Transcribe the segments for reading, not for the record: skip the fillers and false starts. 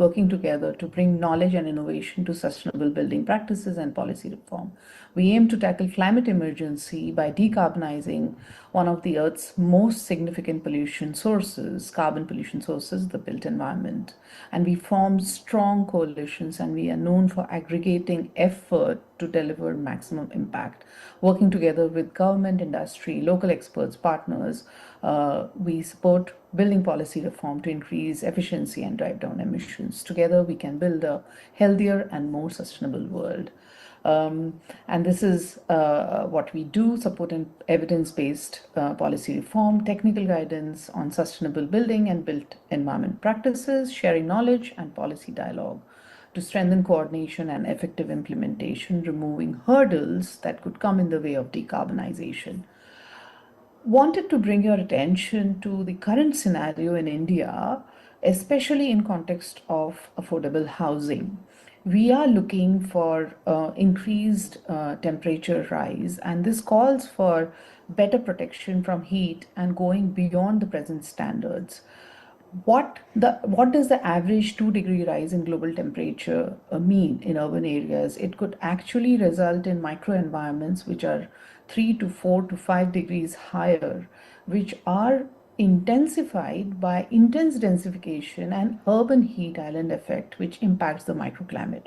working together to bring knowledge and innovation to sustainable building practices and policy reform. We aim to tackle climate emergency by decarbonizing one of the Earth's most significant pollution sources, carbon pollution sources, the built environment. And we form strong coalitions, and we are known for aggregating effort to deliver maximum impact. Working together with government, industry, local experts, partners, we support building policy reform to increase efficiency and drive down emissions. Together, we can build a healthier and more sustainable world. And this is what we do, supporting evidence-based policy reform, technical guidance on sustainable building and built environment practices, sharing knowledge and policy dialogue to strengthen coordination and effective implementation, removing hurdles that could come in the way of decarbonization. Wanted to bring your attention to the current scenario in India, especially in context of affordable housing. We are looking for increased temperature rise, and this calls for better protection from heat and going beyond the present standards. What does the average 2-degree rise in global temperature mean in urban areas? It could actually result in microenvironments which are 3 to 4 to 5 degrees higher, which are intensified by intense densification and urban heat island effect, which impacts the microclimate.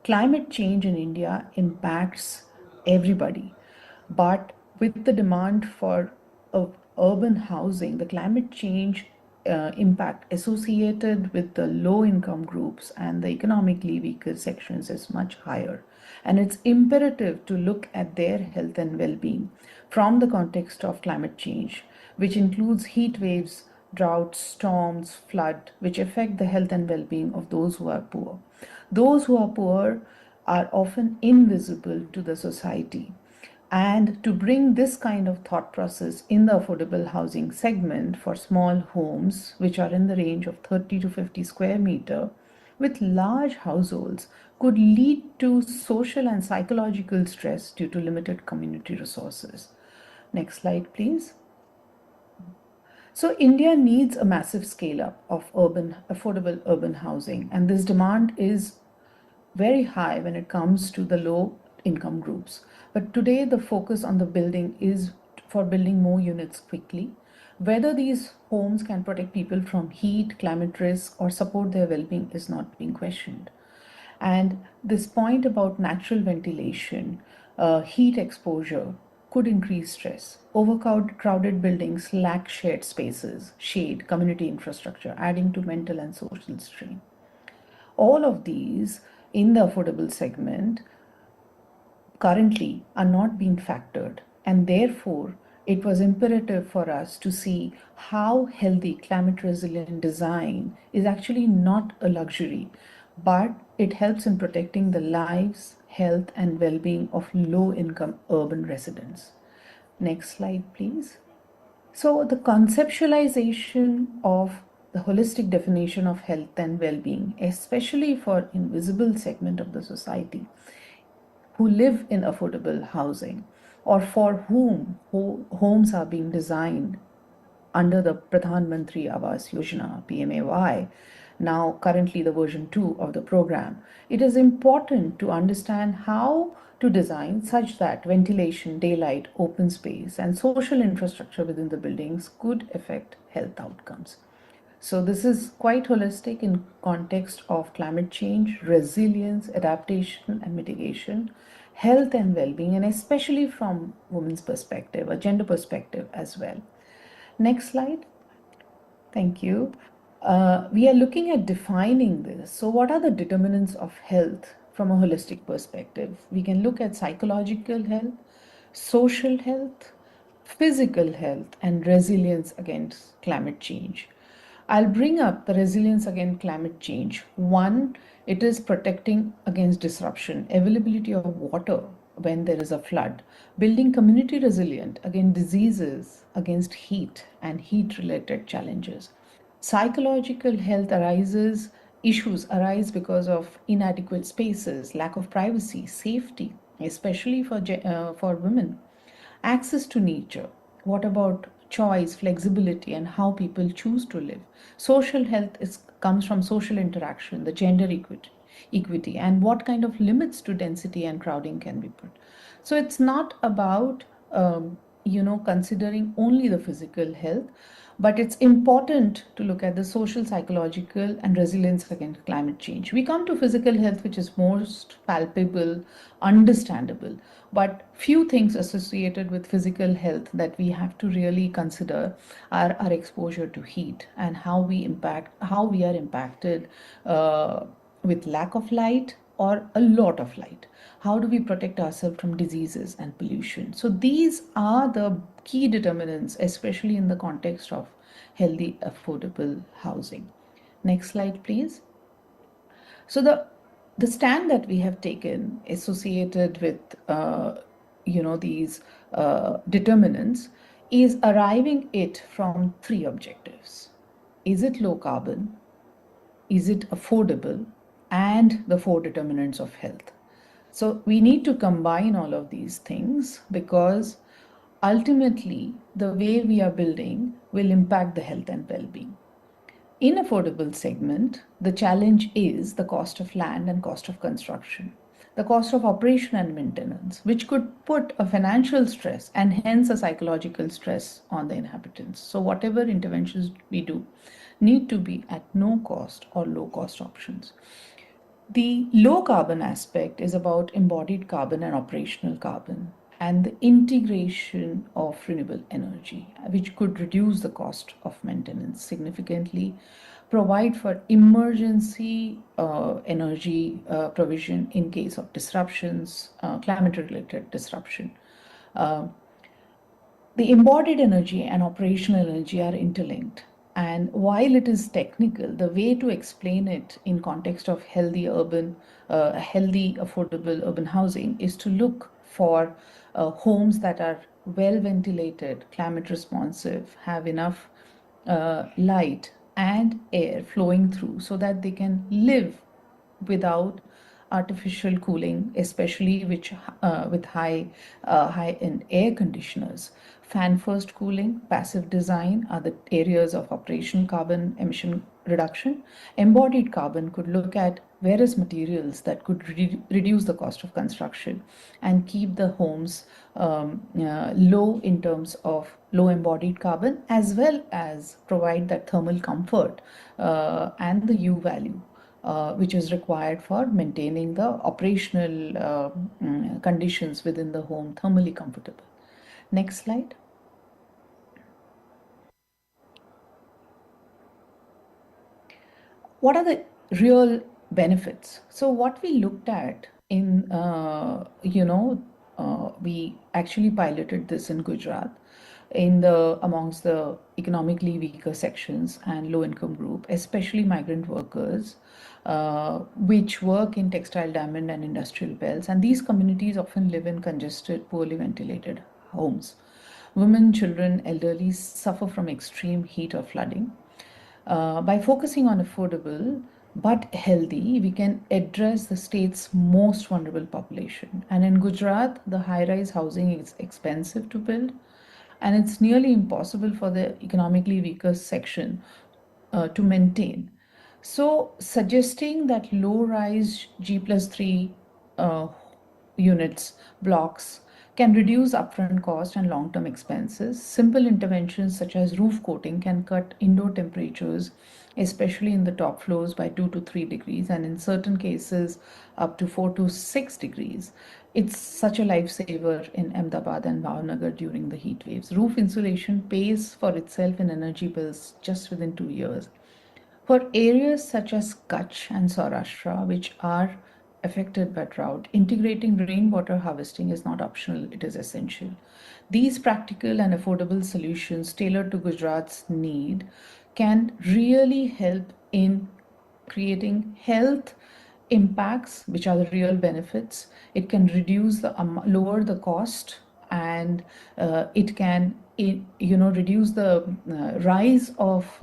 Climate change in India impacts everybody, but with the demand for urban housing, the climate change impact associated with the low income groups and the economically weaker sections is much higher. And it's imperative to look at their health and well-being from the context of climate change, which includes heat waves, droughts, storms, flood, which affect the health and well-being of those who are poor. Those who are poor are often invisible to the society. And to bring this kind of thought process in the affordable housing segment for small homes, which are in the range of 30 to 50 square meter, with large households, could lead to social and psychological stress due to limited community resources. Next slide, please. So India needs a massive scale up of affordable urban housing, and this demand is very high when it comes to the low income groups. But today the focus on the building is for building more units quickly. Whether these homes can protect people from heat, climate risk, or support their well-being is not being questioned. And this point about natural ventilation, heat exposure could increase stress. Overcrowded buildings lack shared spaces, shade, community infrastructure, adding to mental and social strain. All of these in the affordable segment currently are not being factored, and therefore it was imperative for us to see how healthy climate resilient design is actually not a luxury, but it helps in protecting the lives, health, and well-being of low-income urban residents. Next slide, please. So the conceptualization of the holistic definition of health and well-being, especially for invisible segment of the society who live in affordable housing, or for whom homes are being designed under the Pradhan Mantri Awas Yojana, PMAY, now currently the version 2 of the program. It is important to understand how to design such that ventilation, daylight, open space, and social infrastructure within the buildings could affect health outcomes. So this is quite holistic in context of climate change, resilience, adaptation and mitigation, health and well-being, and especially from women's perspective, a gender perspective as well. Next slide. Thank you. We are looking at defining this. So what are the determinants of health from a holistic perspective? We can look at psychological health, social health, physical health, and resilience against climate change. I'll bring up the resilience against climate change. One, it is protecting against disruption, availability of water when there is a flood, building community resilient against diseases, against heat and heat-related challenges. Psychological health issues arise because of inadequate spaces, lack of privacy, safety, especially for women. Access to nature. What about choice, flexibility, and how people choose to live? Social health is comes from social interaction, the gender equity, and what kind of limits to density and crowding can be put. So it's not about considering only the physical health, but it's important to look at the social, psychological, and resilience against climate change. We come to physical health, which is most palpable, understandable, but few things associated with physical health that we have to really consider are our exposure to heat and how we are impacted with lack of light or a lot of light. How do we protect ourselves from diseases and pollution? So these are the key determinants, especially in the context of healthy, affordable housing. Next slide, please. So the stand that we have taken associated with these determinants is arriving it from three objectives. Is it low carbon? Is it affordable? And the four determinants of health. So we need to combine all of these things because ultimately the way we are building will impact the health and well-being. In affordable segment, the challenge is the cost of land and cost of construction, the cost of operation and maintenance, which could put a financial stress and hence a psychological stress on the inhabitants. So whatever interventions we do need to be at no cost or low cost options. The low carbon aspect is about embodied carbon and operational carbon and the integration of renewable energy, which could reduce the cost of maintenance significantly, provide for emergency energy provision in case of disruptions, climate related disruption. Uh, the embodied energy and operational energy are interlinked. And while it is technical, the way to explain it in context of healthy, affordable urban housing is to look for homes that are well ventilated, climate responsive, have enough light and air flowing through so that they can live without artificial cooling, especially with high-end air conditioners. Fan first cooling, passive design are the areas of operational carbon emission reduction. Embodied carbon could look at various materials that could reduce the cost of construction and keep the homes low in terms of low embodied carbon, as well as provide that thermal comfort and the U value. Which is required for maintaining the operational conditions within the home thermally comfortable. Next slide. What are the real benefits? So what we looked at in, we actually piloted this in Gujarat in the amongst the economically weaker sections and low income group, especially migrant workers, which work in textile, diamond, and industrial belts. And these communities often live in congested, poorly ventilated homes. Women, children, elderly suffer from extreme heat or flooding. By focusing on affordable but healthy, we can address the state's most vulnerable population. And in Gujarat, the high rise housing is expensive to build, and it's nearly impossible for the economically weaker section to maintain. So, suggesting that low rise G plus 3 uh, units blocks can reduce upfront cost and long term expenses. Simple interventions such as roof coating can cut indoor temperatures, especially in the top floors, by 2 to 3 degrees, and in certain cases, up to 4 to 6 degrees. It's such a lifesaver in Ahmedabad and Bhavnagar during the heat waves. Roof insulation pays for itself in energy bills just within 2 years. For areas such as Kutch and Saurashtra, which are affected by drought, integrating rainwater harvesting is not optional, it is essential. These practical and affordable solutions tailored to Gujarat's need can really help in creating health impacts, which are the real benefits. It can lower the cost, and it can reduce the rise of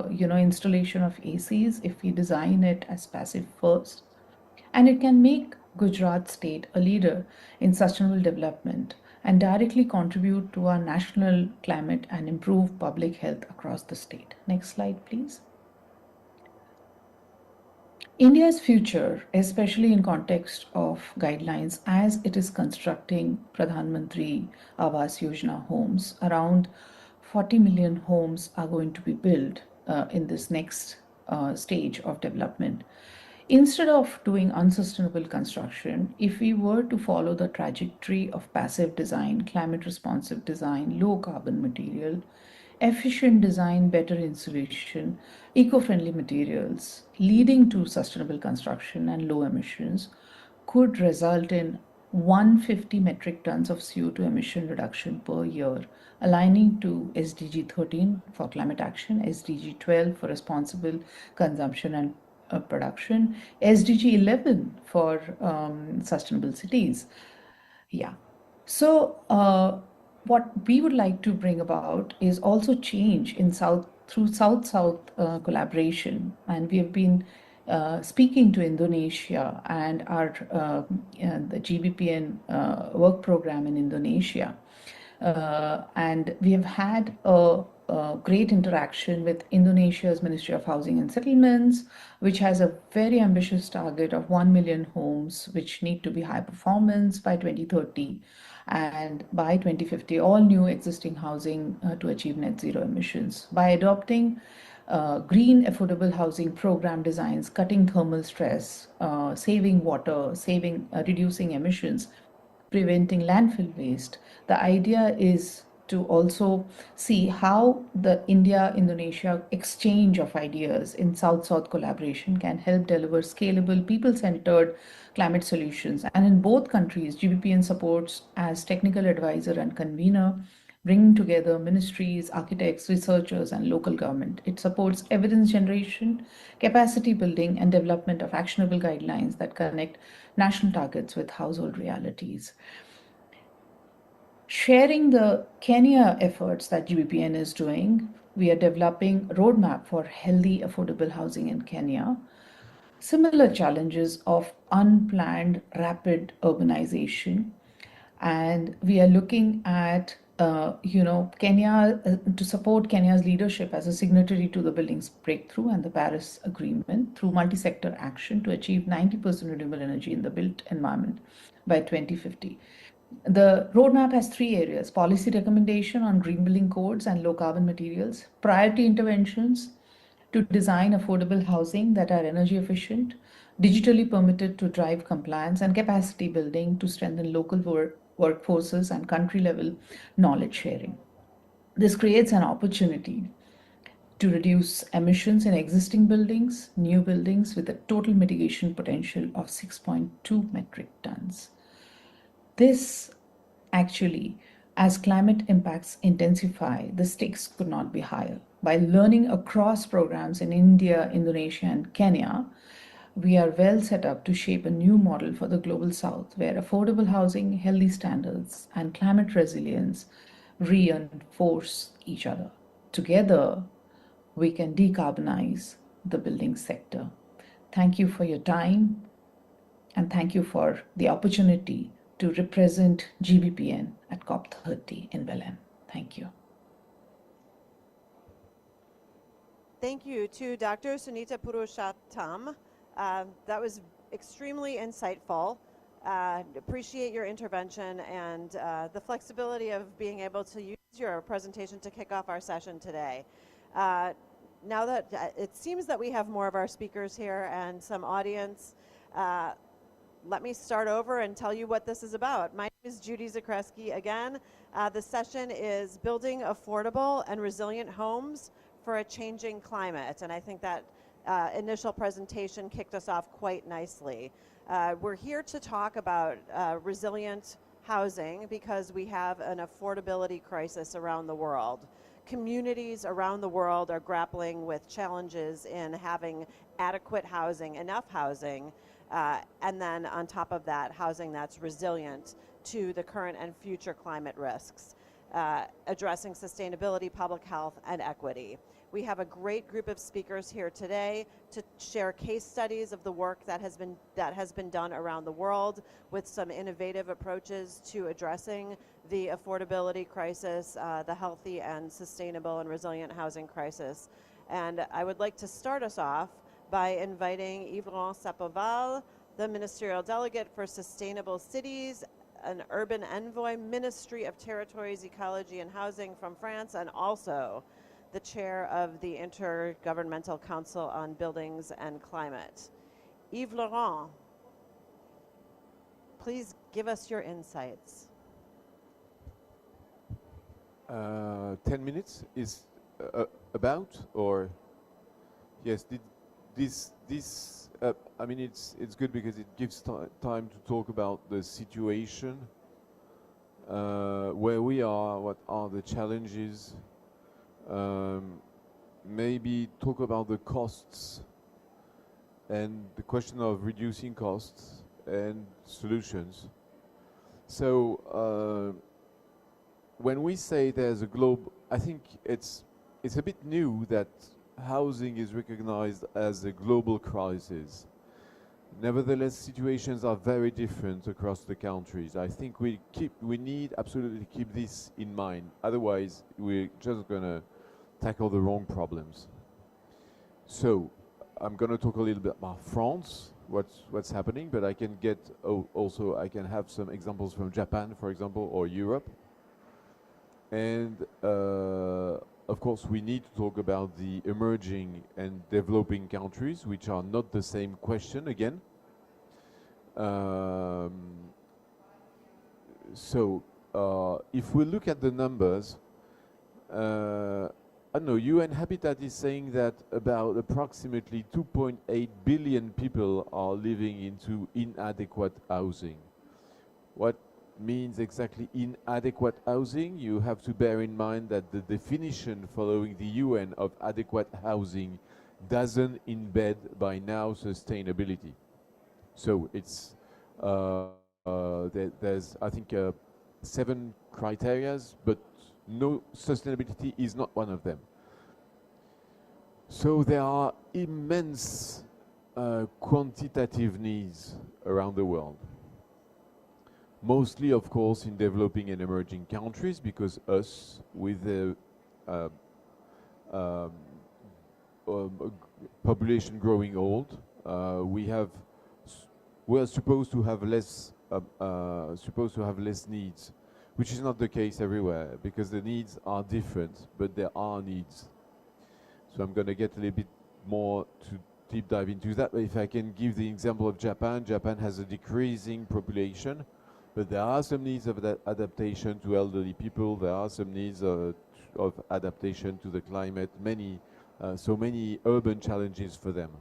installation of ACs if we design it as passive first, and it can make Gujarat state a leader in sustainable development and directly contribute to our national climate and improve public health across the state. Next slide, please. India's future, especially in context of guidelines as it is constructing Pradhan Mantri Awas Yojana homes, around 40 million homes are going to be built in this next stage of development. Instead of doing unsustainable construction, if we were to follow the trajectory of passive design, climate responsive design, low carbon material, efficient design, better insulation, eco friendly materials, leading to sustainable construction and low emissions, could result in 150 metric tons of CO2 emission reduction per year, aligning to SDG 13 for climate action, SDG 12 for responsible consumption and production, SDG 11 for sustainable cities. Yeah. So, what we would like to bring about is also change in South through South-South collaboration, and we have been speaking to Indonesia and our the GBPN work program in Indonesia. And we have had a great interaction with Indonesia's Ministry of Housing and Settlements, which has a very ambitious target of 1 million homes, which need to be high performance by 2030. And by 2050, all new existing housing to achieve net zero emissions. By adopting green affordable housing program designs, cutting thermal stress, saving water, reducing emissions, preventing landfill waste. The idea is to also see how the India Indonesia exchange of ideas in South South collaboration can help deliver scalable, people centered climate solutions. And in both countries, GBPN supports as technical advisor and convener, bringing together ministries, architects, researchers, and local government. It supports evidence generation, capacity building, and development of actionable guidelines that connect national targets with household realities. Sharing the Kenya efforts that GBPN is doing, we are developing a roadmap for healthy, affordable housing in Kenya. Similar challenges of unplanned rapid urbanization, and we are looking at Kenya to support Kenya's leadership as a signatory to the Buildings Breakthrough and the Paris Agreement through multi-sector action to achieve 90% renewable energy in the built environment by 2050. The roadmap has three areas: policy recommendation on green building codes and low carbon materials, priority interventions to design affordable housing that are energy efficient, digitally permitted to drive compliance, and capacity building to strengthen local workforces and country level knowledge sharing. This creates an opportunity to reduce emissions in existing buildings, new buildings with a total mitigation potential of 6.2 metric tons. This actually, as climate impacts intensify, the stakes could not be higher. By learning across programs in India, Indonesia, and Kenya, we are well set up to shape a new model for the global south where affordable housing, healthy standards, and climate resilience reinforce each other. Together, we can decarbonize the building sector. Thank you for your time, and thank you for the opportunity to represent GBPN at COP30 in Belém. Thank you. Thank you to Dr. Sunita Purushottam. That was extremely insightful. Appreciate your intervention and the flexibility of being able to use your presentation to kick off our session today. Now that it seems that we have more of our speakers here and some audience, let me start over and tell you what this is about. My name is Judy Zakreski again. The session is Building Affordable and Resilient Homes for a Changing Climate, and I think that initial presentation kicked us off quite nicely. We're here to talk about resilient housing because we have an affordability crisis around the world. Communities around the world are grappling with challenges in having adequate housing, enough housing, and then on top of that, housing that's resilient to the current and future climate risks, addressing sustainability, public health, and equity. We have a great group of speakers here today to share case studies of the work that has been done around the world with some innovative approaches to addressing the affordability crisis, the healthy and sustainable and resilient housing crisis. And I would like to start us off by inviting Yves-Laurent Sapoval, the Ministerial Delegate for Sustainable Cities, an Urban Envoy, Ministry of Territories, Ecology and Housing from France, and also the chair of the Intergovernmental Council on Buildings and Climate. Yves-Laurent, please give us your insights. 10 minutes is about, or yes, I mean, it's good because it gives time to talk about the situation, where we are, what are the challenges, maybe talk about the costs and the question of reducing costs and solutions. So when we say there's a globe, I think it's a bit new that housing is recognized as a global crisis. Nevertheless, situations are very different across the countries. I think we need absolutely keep this in mind. Otherwise, we're just gonna tackle the wrong problems. So I'm gonna talk a little bit about France, what's happening, but I can get also I can have some examples from Japan, for example, or Europe. And of course, we need to talk about the emerging and developing countries, which are not the same question again. If we look at the numbers, I don't know, UN Habitat is saying that about approximately 2.8 billion people are living into inadequate housing. What means exactly inadequate housing? You have to bear in mind that the definition following the UN of adequate housing doesn't embed by now sustainability. So it's there's I think 7 criterias, but no, sustainability is not one of them. So there are immense quantitative needs around the world. Mostly, of course, in developing and emerging countries, because us, with the population growing old, we're supposed to have less needs, which is not the case everywhere, because the needs are different, but there are needs. So I'm going to get a little bit more to deep dive into that. But if I can give the example of Japan, Japan has a decreasing population, but there are some needs of adaptation to elderly people. There are some needs of adaptation to the climate. So many urban challenges for them.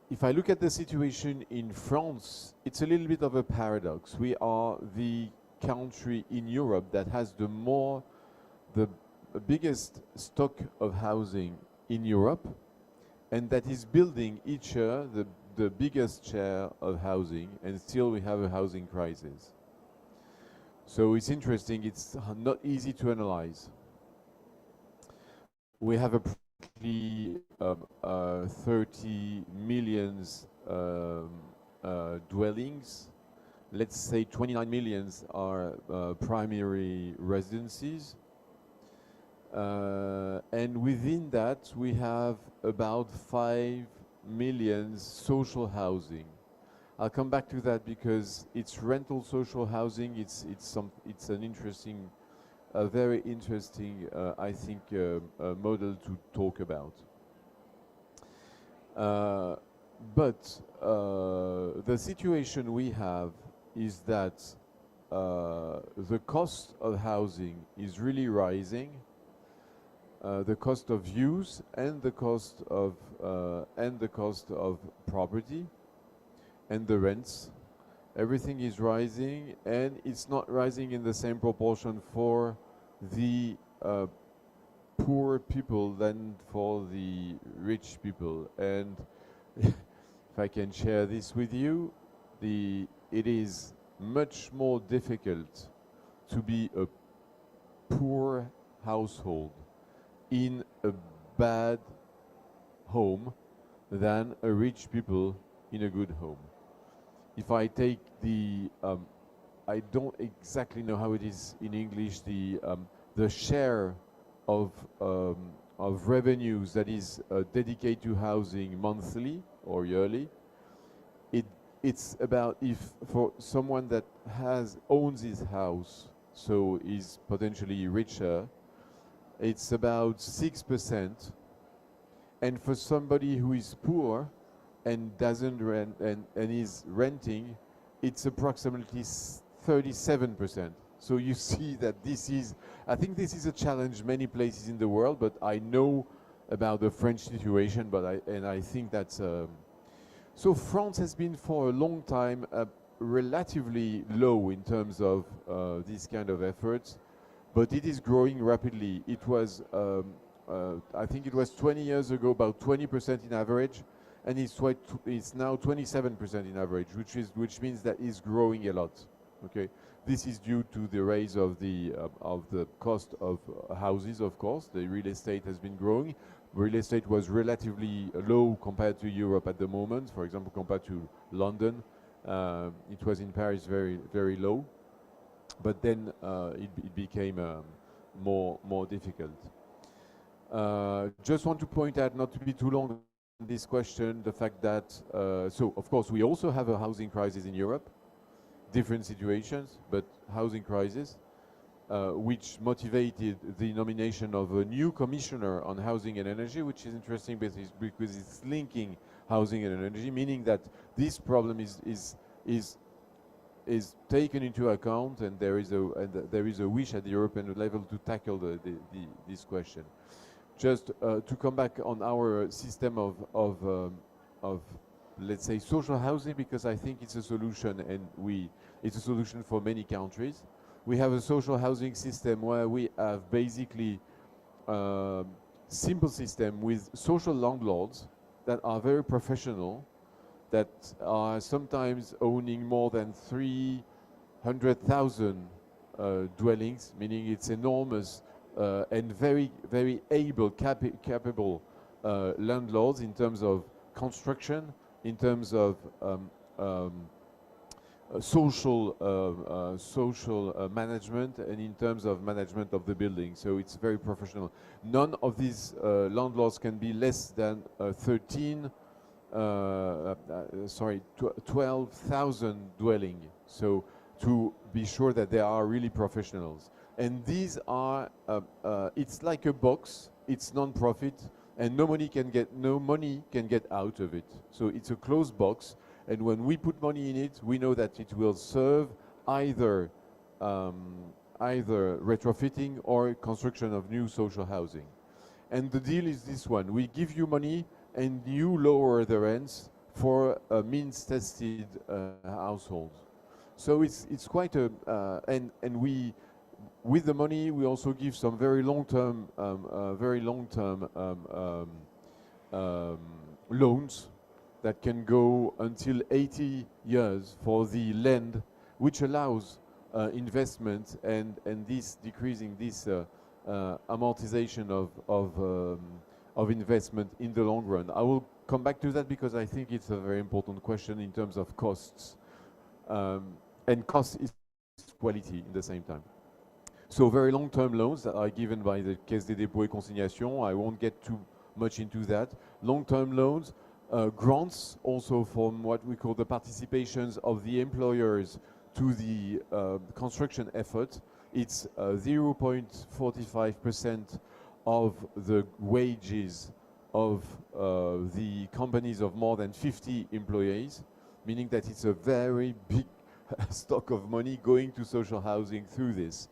If I look at the situation in France, it's a little bit of a paradox. We are the country in Europe that has the biggest stock of housing in Europe, and that is building each year the biggest share of housing, and still we have a housing crisis. So it's interesting, it's not easy to analyze. We have approximately 30 million dwellings. Let's say 29 million are primary residences. And within that, we have about 5 million social housing. I'll come back to that because it's rental social housing. It's an interesting, very interesting, I think, model to talk about. But the situation we have is that the cost of housing is really rising. The cost of use and the cost of property and the rents, everything is rising, and it's not rising in the same proportion for the poor people than for the rich people. And if I can share this with you, it is much more difficult to be a poor household in a bad home than a rich people in a good home. If I take I don't exactly know how it is in English, the share of of revenues that is dedicated to housing monthly or yearly, it's about, if for someone that owns his house, so is potentially richer, it's about 6%, and for somebody who is poor and doesn't rent and is renting, it's approximately 37%. So you see that I think this is a challenge many places in the world, but I know about the French situation, but I think that's so France has been for a long time relatively low in terms of these kind of efforts, but it is growing rapidly. It was, I think it was 20 years ago, about 20% in average, and it's now 27% in average, which means that it's growing a lot. Okay, this is due to the rise of the cost of houses. Of course, the real estate has been growing. Real estate was relatively low compared to Europe at the moment. For example, compared to London, it was in Paris very, very low, but then it became more difficult. Just want to point out, not to be too long on this question, the fact that so of course we also have a housing crisis in Europe, different situations, but housing crisis. Which motivated the nomination of a new commissioner on housing and energy, which is interesting because it's linking housing and energy, meaning that this problem is taken into account, and there is a wish at the European level to tackle this question. Just to come back on our system of let's say social housing, because I think it's a solution, and it's a solution for many countries. We have a social housing system where we have basically a simple system with social landlords that are very professional, that are sometimes owning more than 300,000 dwellings, meaning it's enormous and very, very capable landlords in terms of construction, in terms of social management, and in terms of management of the building. So it's very professional. None of these landlords can be less than 12,000 dwelling. So to be sure that they are really professionals. And these are, it's like a box. It's non-profit, and no money can get out of it. So it's a closed box. And when we put money in it, we know that it will serve either retrofitting or construction of new social housing. And the deal is this one: we give you money, and you lower the rents for a means-tested household. So it's quite a and we, with the money, we also give some very long-term loans that can go until 80 years for the land, which allows investment and this decreasing this amortization of investment in the long run. I will come back to that because I think it's a very important question in terms of costs, and cost is quality in the same time. So very long-term loans that are given by the Caisse des dépôts et consignations. I won't get too much into that. Long-term loans. Grants also from what we call the participations of the employers to the construction effort. It's 0.45% of the wages of the companies of more than 50 employees, meaning that it's a very big stock of money going to social housing through this.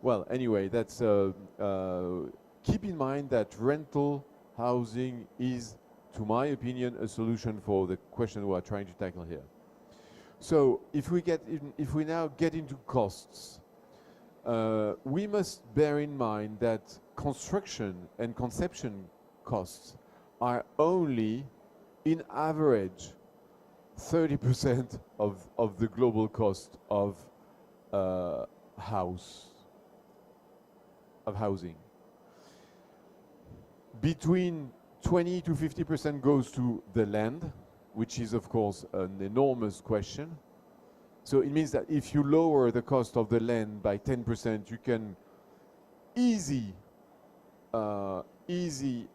Well, anyway, that's keep in mind that rental housing is, to my opinion, a solution for the question we are trying to tackle here. So if we now get into costs, we must bear in mind that construction and conception costs are only, in average, 30% of the global cost of housing. Between 20 to 50% goes to the land, which is of course an enormous question. So it means that if you lower the cost of the land by 10%, you can easy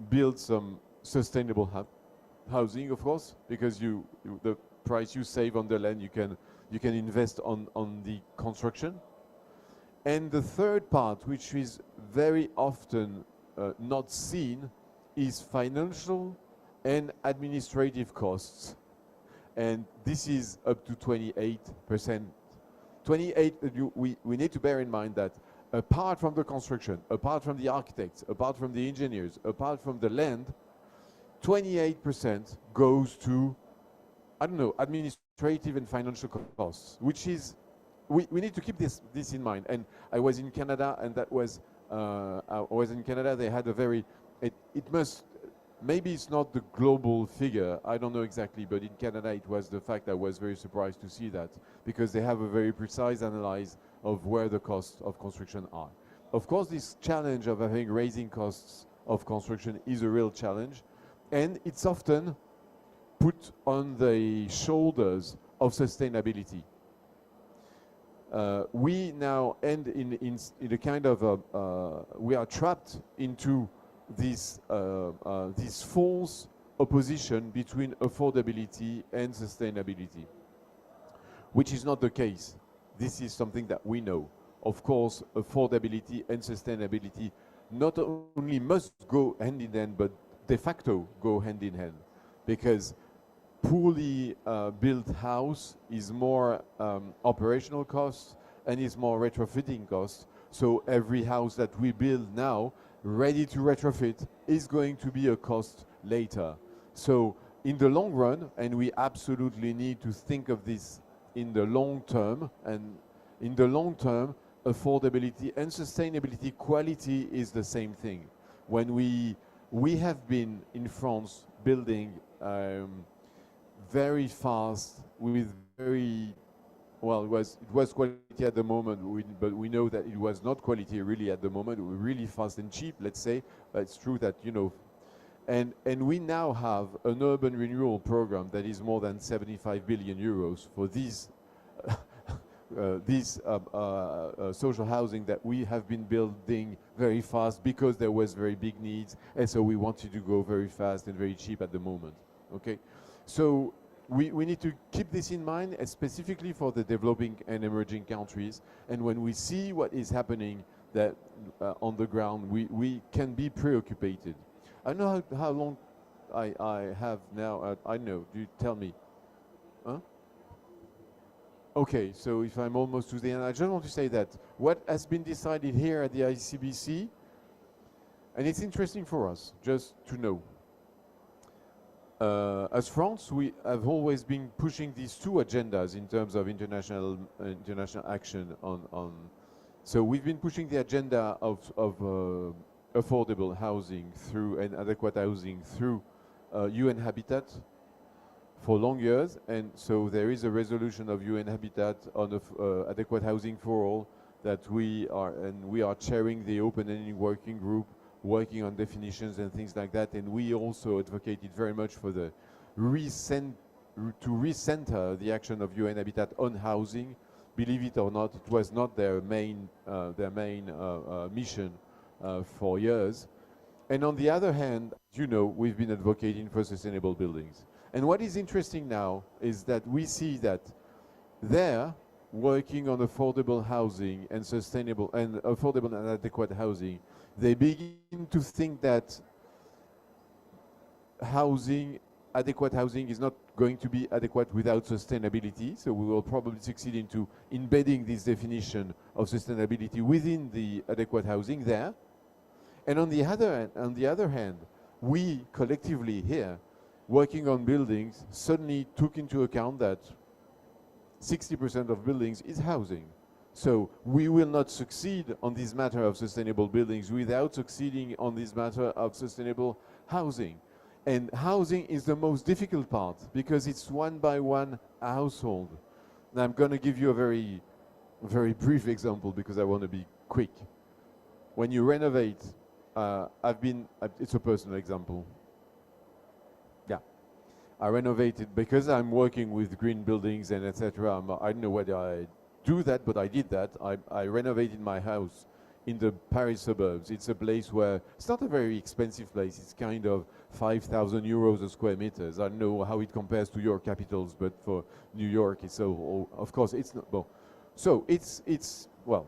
build some sustainable housing, of course, because the price you save on the land, you can invest on the construction. And the third part, which is very often not seen, is financial and administrative costs. And this is up to 28%. 28, we need to bear in mind that apart from the construction, apart from the architects, apart from the engineers, apart from the land, 28% goes to, I don't know, administrative and financial costs, which is, we need to keep this in mind. And I was in Canada, and that was, they had a very, it must, maybe it's not the global figure, I don't know exactly, but in Canada it was the fact I was very surprised to see that, because they have a very precise analysis of where the costs of construction are. Of course, this challenge of raising costs of construction is a real challenge, and it's often put on the shoulders of sustainability. We now end in a kind of we are trapped into this false opposition between affordability and sustainability, which is not the case. This is something that we know. Of course, affordability and sustainability not only must go hand in hand, but de facto go hand in hand, because poorly built house is more operational costs and is more retrofitting costs. So every house that we build now, ready to retrofit, is going to be a cost later. So in the long run, and we absolutely need to think of this in the long term, and in the long term, affordability and sustainability, quality is the same thing. When we have been in France building very fast with very, well, it was quality at the moment, but we know that it was not quality really at the moment. We were really fast and cheap, let's say. But it's true that, you know, and we now have an urban renewal program that is more than 75 billion euros for these social housing that we have been building very fast because there was very big needs, and so we wanted to go very fast and very cheap at the moment. Okay, so we need to keep this in mind, specifically for the developing and emerging countries. And when we see what is happening that on the ground, we can be preoccupied. I don't know how long I have now. I know. Do you tell me? Huh? Okay, so if I'm almost to the end, I just want to say that what has been decided here at the ICBC, and it's interesting for us just to know. As France, we have always been pushing these two agendas in terms of international action on. So we've been pushing the agenda of affordable housing through and adequate housing through UN Habitat for long years, and so there is a resolution of UN Habitat on adequate housing for all that we are chairing the open-ending working group, working on definitions and things like that. And we also advocated very much for the to recenter the action of UN Habitat on housing. Believe it or not, it was not their main mission for years. And on the other hand, you know, we've been advocating for sustainable buildings. And what is interesting now is that we see that they're working on affordable housing and sustainable and affordable and adequate housing. They begin to think that adequate housing is not going to be adequate without sustainability. So we will probably succeed into embedding this definition of sustainability within the adequate housing there. And on the other hand, we collectively here, working on buildings, suddenly took into account that 60% of buildings is housing. So we will not succeed on this matter of sustainable buildings without succeeding on this matter of sustainable housing. And housing is the most difficult part because it's one by one household. Now I'm going to give you a very, very brief example because I want to be quick. When you renovate, it's a personal example. Yeah, I renovated because I'm working with green buildings and etc. I don't know whether I do that, but I did that. I renovated my house in the Paris suburbs. It's a place where it's not a very expensive place. It's kind of 5,000 euros a square meters. I don't know how it compares to your capitals, but for New York, it's so, of course, it's not, well. So it's well,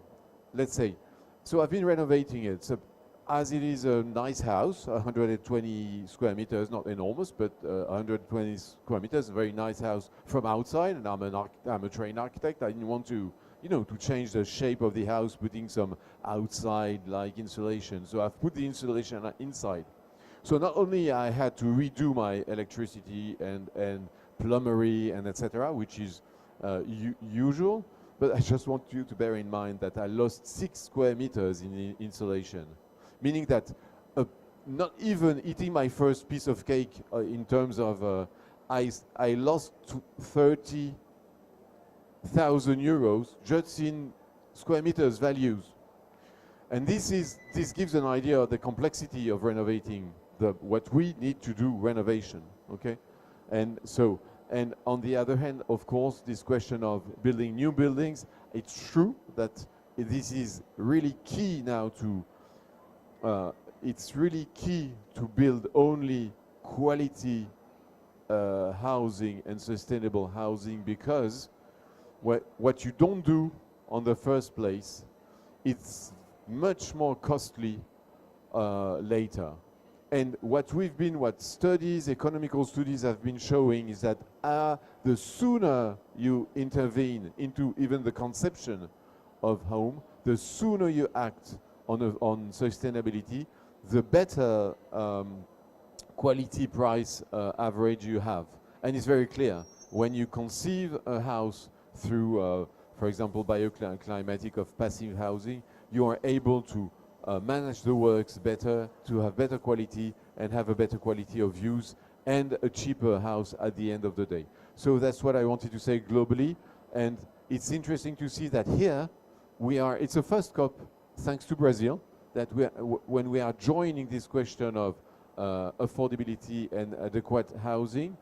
let's say, so I've been renovating it. So as it is a nice house, 120 square meters, not enormous, but 120 square meters, a very nice house from outside, and I'm a trained architect. I didn't want to, you know, to change the shape of the house, putting some outside like insulation. So I've put the insulation inside. So not only I had to redo my electricity and plumbery and etc., which is usual, but I just want you to bear in mind that I lost 6 square meters in insulation, meaning that not even eating my first piece of cake in terms of I lost 30,000 euros just in square meters values. And this gives an idea of the complexity of renovating, what we need to do renovation, okay? And so, and on the other hand, of course, this question of building new buildings, it's true that this is really key now to, it's really key to build only quality housing and sustainable housing, because what you don't do on the first place, it's much more costly later. And what studies, economical studies have been showing is that the sooner you intervene into even the conception of home, the sooner you act on sustainability, the better quality price average you have. And it's very clear, when you conceive a house through, for example, bioclimatic of passive housing, you are able to manage the works better, to have better quality and have a better quality of use and a cheaper house at the end of the day. So that's what I wanted to say globally. And it's interesting to see that here it's a first COP, thanks to Brazil, that when we are joining this question of affordability and adequate housing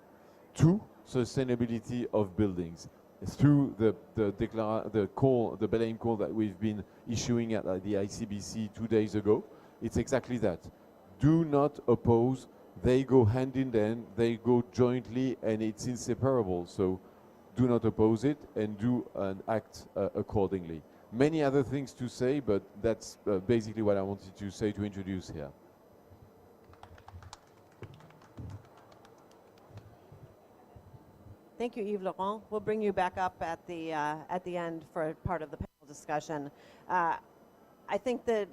to sustainability of buildings, through the Belém call that we've been issuing at the ICBC 2 days ago. It's exactly that. Do not oppose. They go hand in hand, they go jointly, and it's inseparable. So do not oppose it and do and act accordingly. Many other things to say, but that's basically what I wanted to say to introduce here. Thank you, Yves Laurent. We'll bring you back up at the end for part of the panel discussion. I think that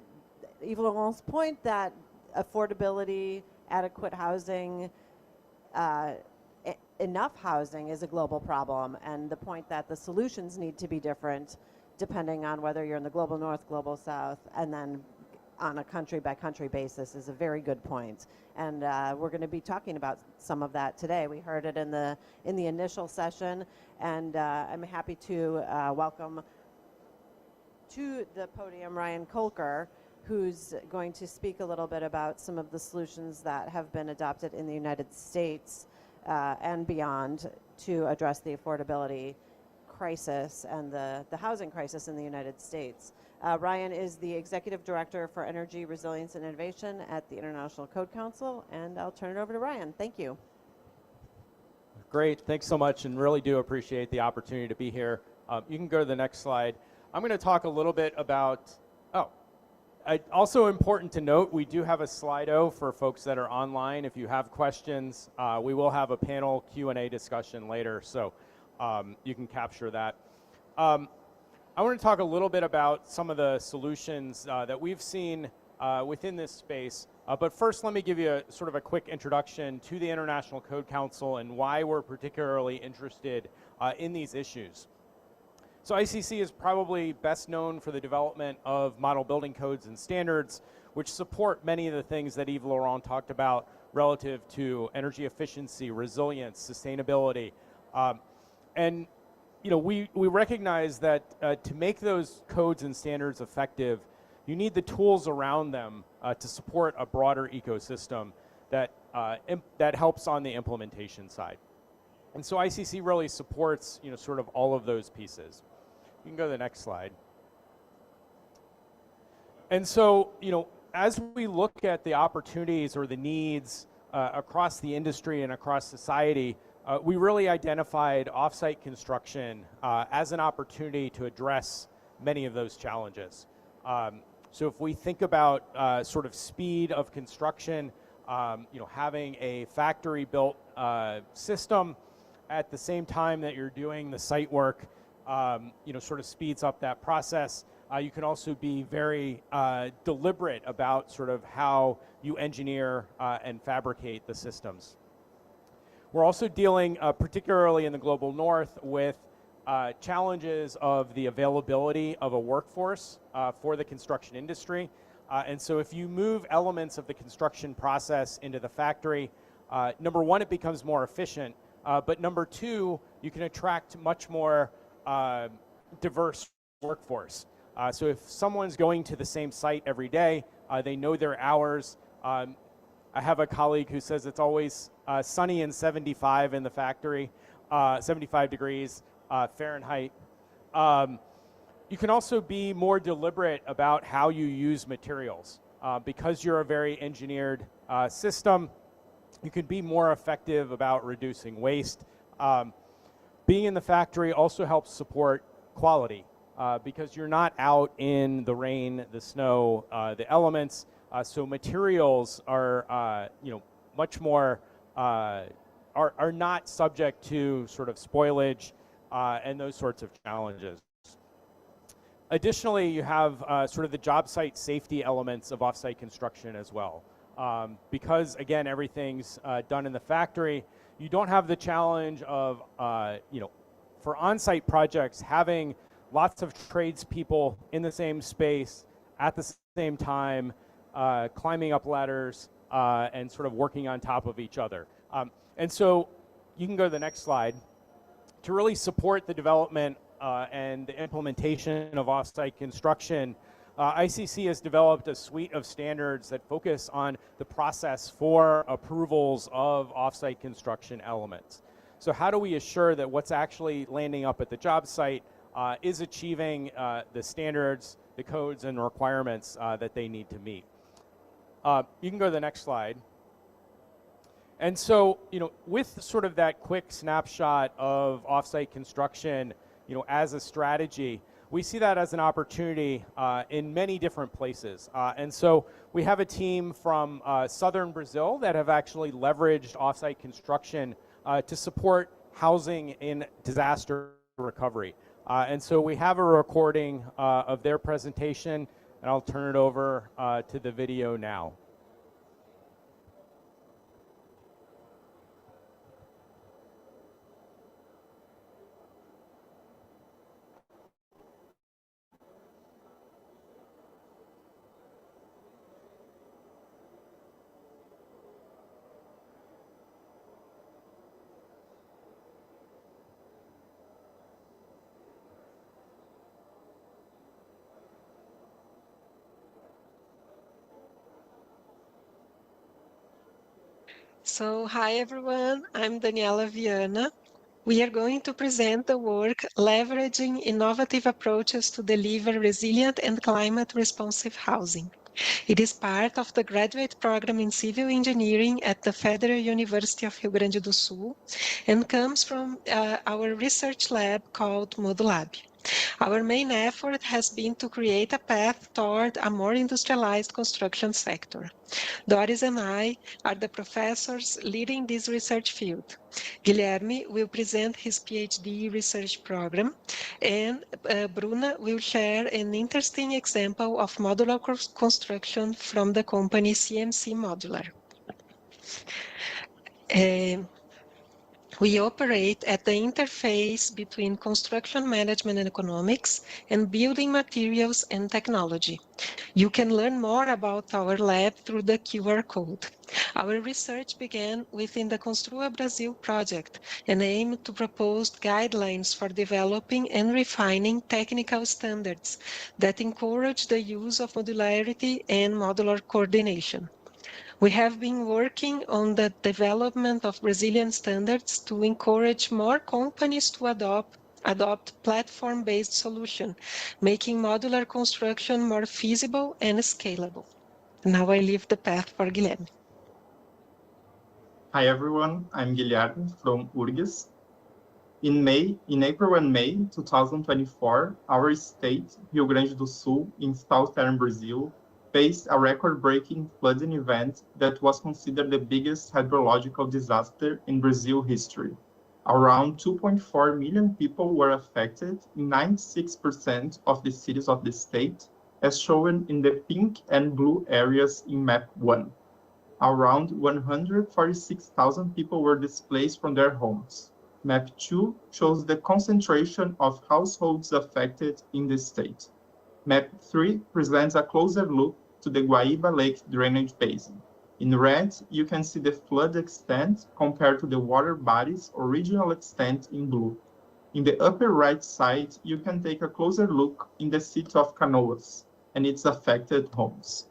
Yves Laurent's point that affordability, adequate housing, enough housing is a global problem, and the point that the solutions need to be different depending on whether you're in the global north, global south, and then on a country-by-country basis is a very good point. And we're going to be talking about some of that today. We heard it in the initial session, and I'm happy to welcome to the podium Ryan Kolker, who's going to speak a little bit about some of the solutions that have been adopted in the United States and beyond to address the affordability crisis and the housing crisis in the United States. Ryan is the Executive Director for Energy, Resilience, and Innovation at the International Code Council, and I'll turn it over to Ryan. Thank you. Great, thanks so much, and really do appreciate the opportunity to be here. You can go to the next slide. I'm going to talk a little bit about, also important to note, we do have a Slido for folks that are online. If you have questions, we will have a panel Q&A discussion later, so you can capture that. I want to talk a little bit about some of the solutions that we've seen within this space. But first, let me give you sort of a quick introduction to the International Code Council and why we're particularly interested in these issues. So ICC is probably best known for the development of model building codes and standards, which support many of the things that Yves Laurent talked about relative to energy efficiency, resilience, sustainability. And you know, we recognize that to make those codes and standards effective, you need the tools around them to support a broader ecosystem that helps on the implementation side. And so ICC really supports, you know, sort of all of those pieces. You can go to the next slide. And so, as we look at the opportunities or the needs across the industry and across society, we really identified offsite construction as an opportunity to address many of those challenges. So if we think about sort of speed of construction, having a factory-built system at the same time that you're doing the site work, sort of speeds up that process. You can also be very deliberate about sort of how you engineer and fabricate the systems. We're also dealing, particularly in the global north, with challenges of the availability of a workforce for the construction industry. And so if you move elements of the construction process into the factory, number one, it becomes more efficient, but number two, you can attract much more diverse workforce. So if someone's going to the same site every day, they know their hours. I have a colleague who says it's always sunny and 75 in the factory, 75 degrees Fahrenheit. You can also be more deliberate about how you use materials. Because you're a very engineered system, you can be more effective about reducing waste. Being in the factory also helps support quality. Because you're not out in the rain, the snow, the elements, so materials are, much more, are not subject to sort of spoilage and those sorts of challenges. Additionally, you have sort of the job site safety elements of offsite construction as well. Because again, everything's done in the factory, you don't have the challenge of, for on-site projects, having lots of tradespeople in the same space at the same time, climbing up ladders and sort of working on top of each other. And so you can go to the next slide. To really support the development and the implementation of offsite construction, ICC has developed a suite of standards that focus on the process for approvals of offsite construction elements. So how do we assure that what's actually landing up at the job site is achieving the standards, the codes, and requirements that they need to meet? You can go to the next slide. And so, with sort of that quick snapshot of offsite construction, as a strategy, we see that as an opportunity in many different places. And so we have a team from southern Brazil that have actually leveraged offsite construction to support housing in disaster recovery. And so we have a recording of their presentation, and I'll turn it over to the video now. So, hi everyone, I'm Daniela Viana. We are going to present the work Leveraging Innovative Approaches to Deliver Resilient and Climate Responsive Housing. It is part of the graduate program in civil engineering at the Federal University of Rio Grande do Sul and comes from our research lab called ModuLab. Our main effort has been to create a path toward a more industrialized construction sector. Doris and I are the professors leading this research field. Guilherme will present his PhD research program, and Bruna will share an interesting example of modular construction from the company CMC Modular. We operate at the interface between construction management and economics and building materials and technology. You can learn more about our lab through the QR code. Our research began within the Construa Brasil project and aimed to propose guidelines for developing and refining technical standards that encourage the use of modularity and modular coordination. We have been working on the development of Brazilian standards to encourage more companies to adopt adopt platform-based solution, making modular construction more feasible and scalable. Now I leave the path for Guilherme. Hi everyone, I'm Guilherme from URGS. In April and May 2024, our state, Rio Grande do Sul, in southern Brazil, faced a record-breaking flooding event that was considered the biggest hydrological disaster in Brazil history. Around 2.4 million people were affected in 96% of the cities of the state, as shown in the pink and blue areas in map 1. Around 146,000 people were displaced from their homes. Map 2 shows the concentration of households affected in the state. Map 3 presents a closer look to the Guaíba Lake drainage basin. In red, you can see the flood extent compared to the water body's original extent in blue. In the upper right side, you can take a closer look in the city of Canoas and its affected homes.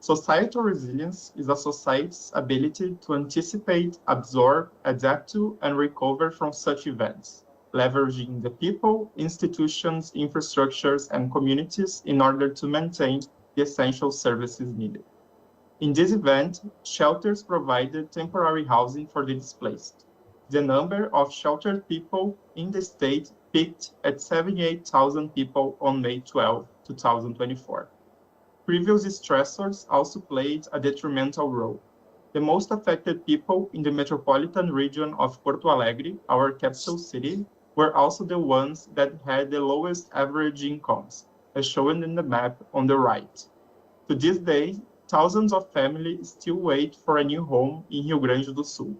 Societal resilience is a society's ability to anticipate, absorb, adapt to, and recover from such events, leveraging the people, institutions, infrastructures, and communities in order to maintain the essential services needed. In this event, shelters provided temporary housing for the displaced. The number of sheltered people in the state peaked at 78,000 people on May 12, 2024. Previous stressors also played a detrimental role. The most affected people in the metropolitan region of Porto Alegre, our capital city, were also the ones that had the lowest average incomes, as shown in the map on the right. To this day, thousands of families still wait for a new home in Rio Grande do Sul.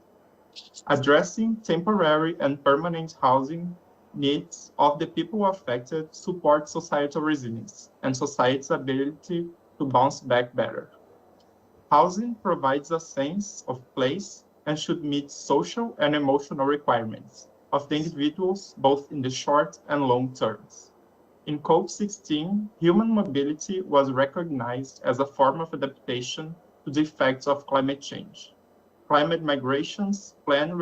Addressing temporary and permanent housing needs of the people affected support societal resilience and society's ability to bounce back better. Housing provides a sense of place and should meet social and emotional requirements of the individuals both in the short and long terms. In COP16, human mobility was recognized as a form of adaptation to the effects of climate change. Climate migrations, planned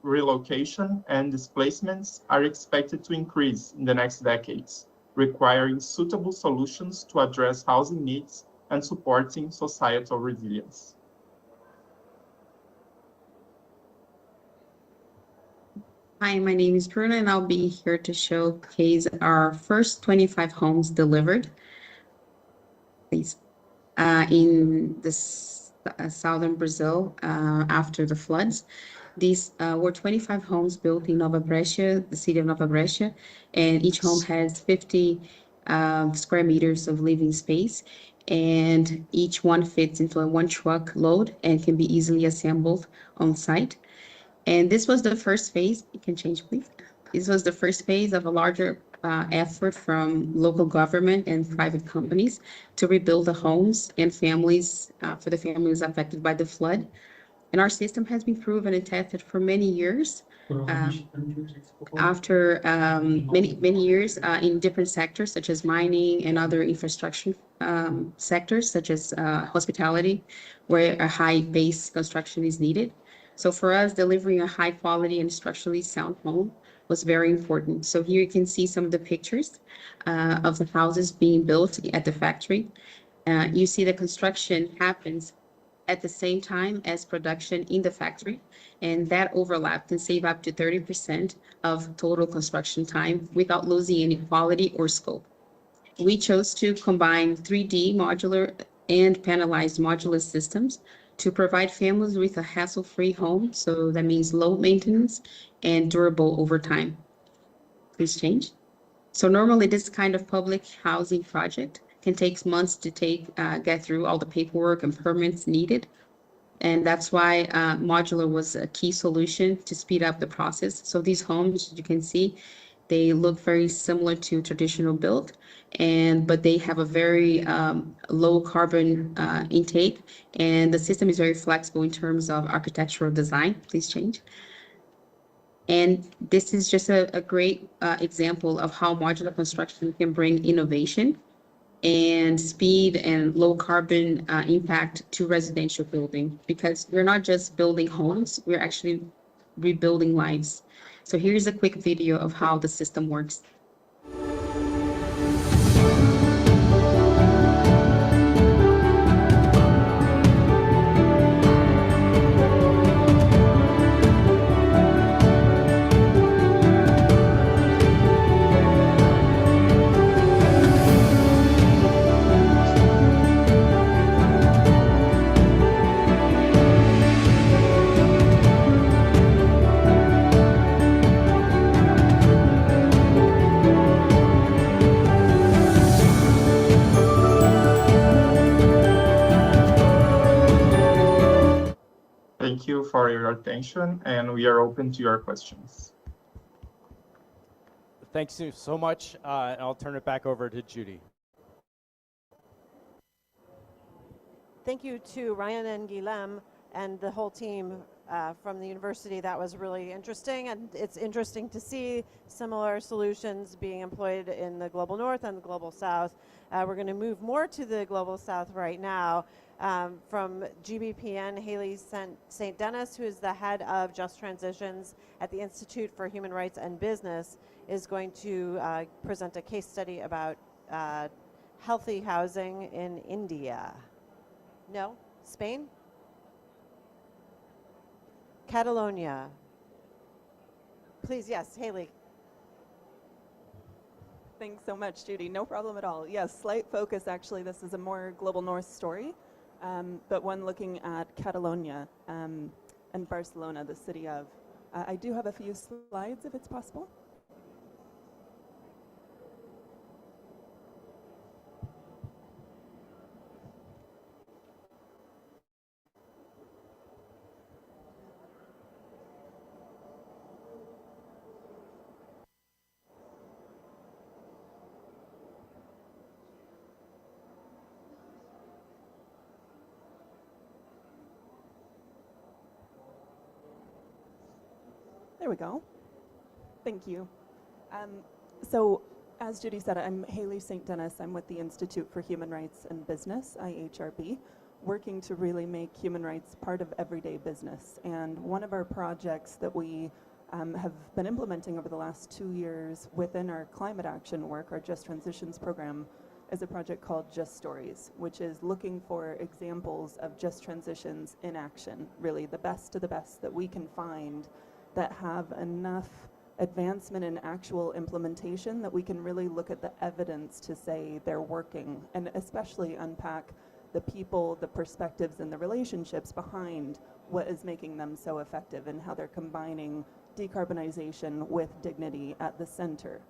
relocation, and displacements are expected to increase in the next decades, requiring suitable solutions to address housing needs and supporting societal resilience. Hi, my name is Bruna, and I'll be here to showcase our first 25 homes delivered, please, in this southern Brazil after the floods. These were 25 homes built in Nova Brescia, the city of Nova Brescia, and each home has 50 square meters of living space, and each one fits into a one truck load and can be easily assembled on site. And this was the first phase. You can change, please. This was the first phase of a larger effort from local government and private companies to rebuild the homes and families for the families affected by the flood. And our system has been proven and tested for many years. After many years in different sectors, such as mining and other infrastructure sectors, such as hospitality, where a high base construction is needed. So for us, delivering a high quality and structurally sound home was very important. So here you can see some of the pictures of the houses being built at the factory. You see the construction happens at the same time as production in the factory, and that overlap can save up to 30% of total construction time without losing any quality or scope. We chose to combine 3D modular and panelized modular systems to provide families with a hassle-free home. So that means low maintenance and durable over time. Please change. So normally this kind of public housing project can take months to get through all the paperwork and permits needed. And that's why modular was a key solution to speed up the process. So these homes, you can see, they look very similar to traditional build, but they have a very low carbon intake, and the system is very flexible in terms of architectural design. Please change. And this is just a great example of how modular construction can bring innovation and speed and low carbon impact to residential building, because we're not just building homes, we're actually rebuilding lives. So here's a quick video of how the system works. Thank you for your attention, and we are open to your questions. Thanks so much. I'll turn it back over to Judy. Thank you to Ryan and Guilhem and the whole team from the university. That was really interesting, and it's interesting to see similar solutions being employed in the Global North and the Global South. We're going to move more to the Global South right now. From GBPN, Haley St. Dennis, who is the head of Just Transitions at the Institute for Human Rights and Business, is going to present a case study about healthy housing in India. No? Spain? Catalonia. Please, yes, Haley. Thanks so much, Judy. No problem at all. Yes, slight focus, actually. This is a more Global North story, but one looking at Catalonia and Barcelona, the city of. I do have a few slides, if it's possible. There we go. Thank you. So, as Judy said, I'm Haley St. Dennis. I'm with the Institute for Human Rights and Business, IHRB, working to really make human rights part of everyday business. And one of our projects that we have been implementing over the last 2 years within our climate action work, our Just Transitions program, is a project called Just Stories, which is looking for examples of just transitions in action, really the best of the best that we can find that have enough advancement in actual implementation that we can really look at the evidence to say they're working, and especially unpack the people, the perspectives, and the relationships behind what is making them so effective and how they're combining decarbonization with dignity at the center.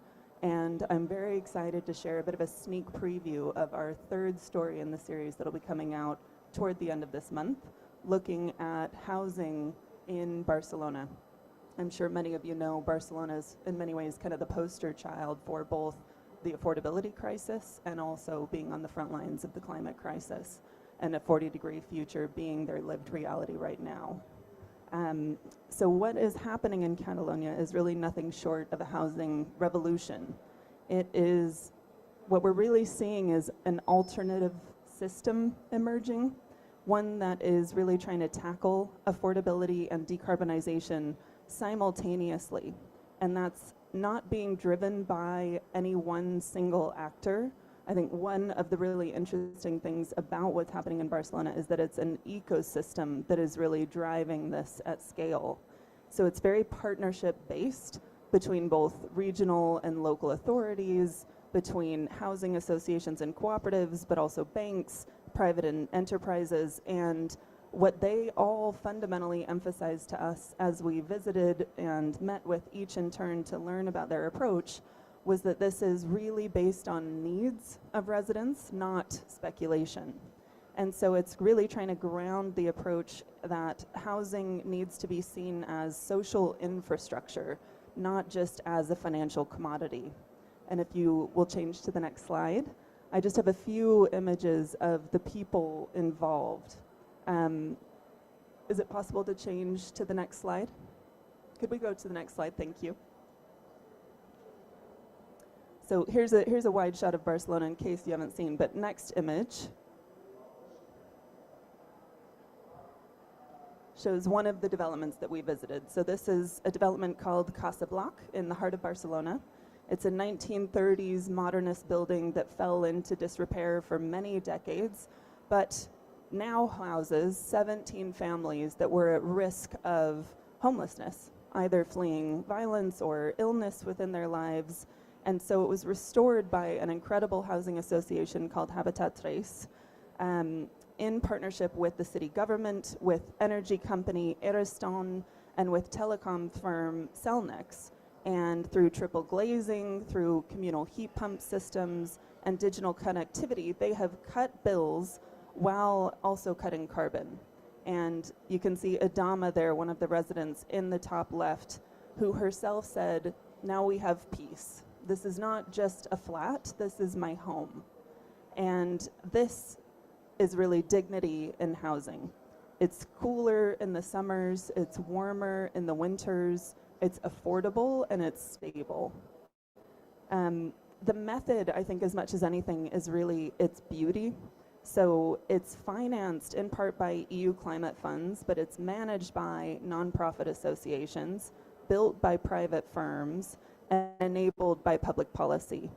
And I'm very excited to share a bit of a sneak preview of our third story in the series that'll be coming out toward the end of this month, looking at housing in Barcelona. I'm sure many of you know Barcelona is in many ways kind of the poster child for both the affordability crisis and also being on the front lines of the climate crisis, and a 40-degree future being their lived reality right now. So what is happening in Catalonia is really nothing short of a housing revolution. It is, what we're really seeing is an alternative system emerging, one that is really trying to tackle affordability and decarbonization simultaneously. And that's not being driven by any one single actor. I think one of the really interesting things about what's happening in Barcelona is that it's an ecosystem that is really driving this at scale. So it's very partnership based between both regional and local authorities, between housing associations and cooperatives, but also banks, private enterprises, and what they all fundamentally emphasized to us as we visited and met with each in turn to learn about their approach was that this is really based on needs of residents, not speculation. And so it's really trying to ground the approach that housing needs to be seen as social infrastructure, not just as a financial commodity. And if you will change to the next slide, I just have a few images of the people involved. Is it possible to change to the next slide? Could we go to the next slide? Thank you. So here's a wide shot of Barcelona in case you haven't seen, but next image shows one of the developments that we visited. So this is a development called Casa Bloc in the heart of Barcelona. It's a 1930s modernist building that fell into disrepair for many decades, but now houses 17 families that were at risk of homelessness, either fleeing violence or illness within their lives. And so it was restored by an incredible housing association called Habitat Tres, in partnership with the city government, with energy company Ariston, and with telecom firm Cellnex. And through triple glazing, through communal heat pump systems, and digital connectivity, they have cut bills while also cutting carbon. And you can see Adama there, one of the residents in the top left, who herself said, now we have peace. This is not just a flat, this is my home. And this is really dignity in housing. It's cooler in the summers, it's warmer in the winters, it's affordable, and it's stable. The method, I think, as much as anything, is really its beauty. So it's financed in part by EU climate funds, but it's managed by nonprofit associations, built by private firms, and enabled by public policy.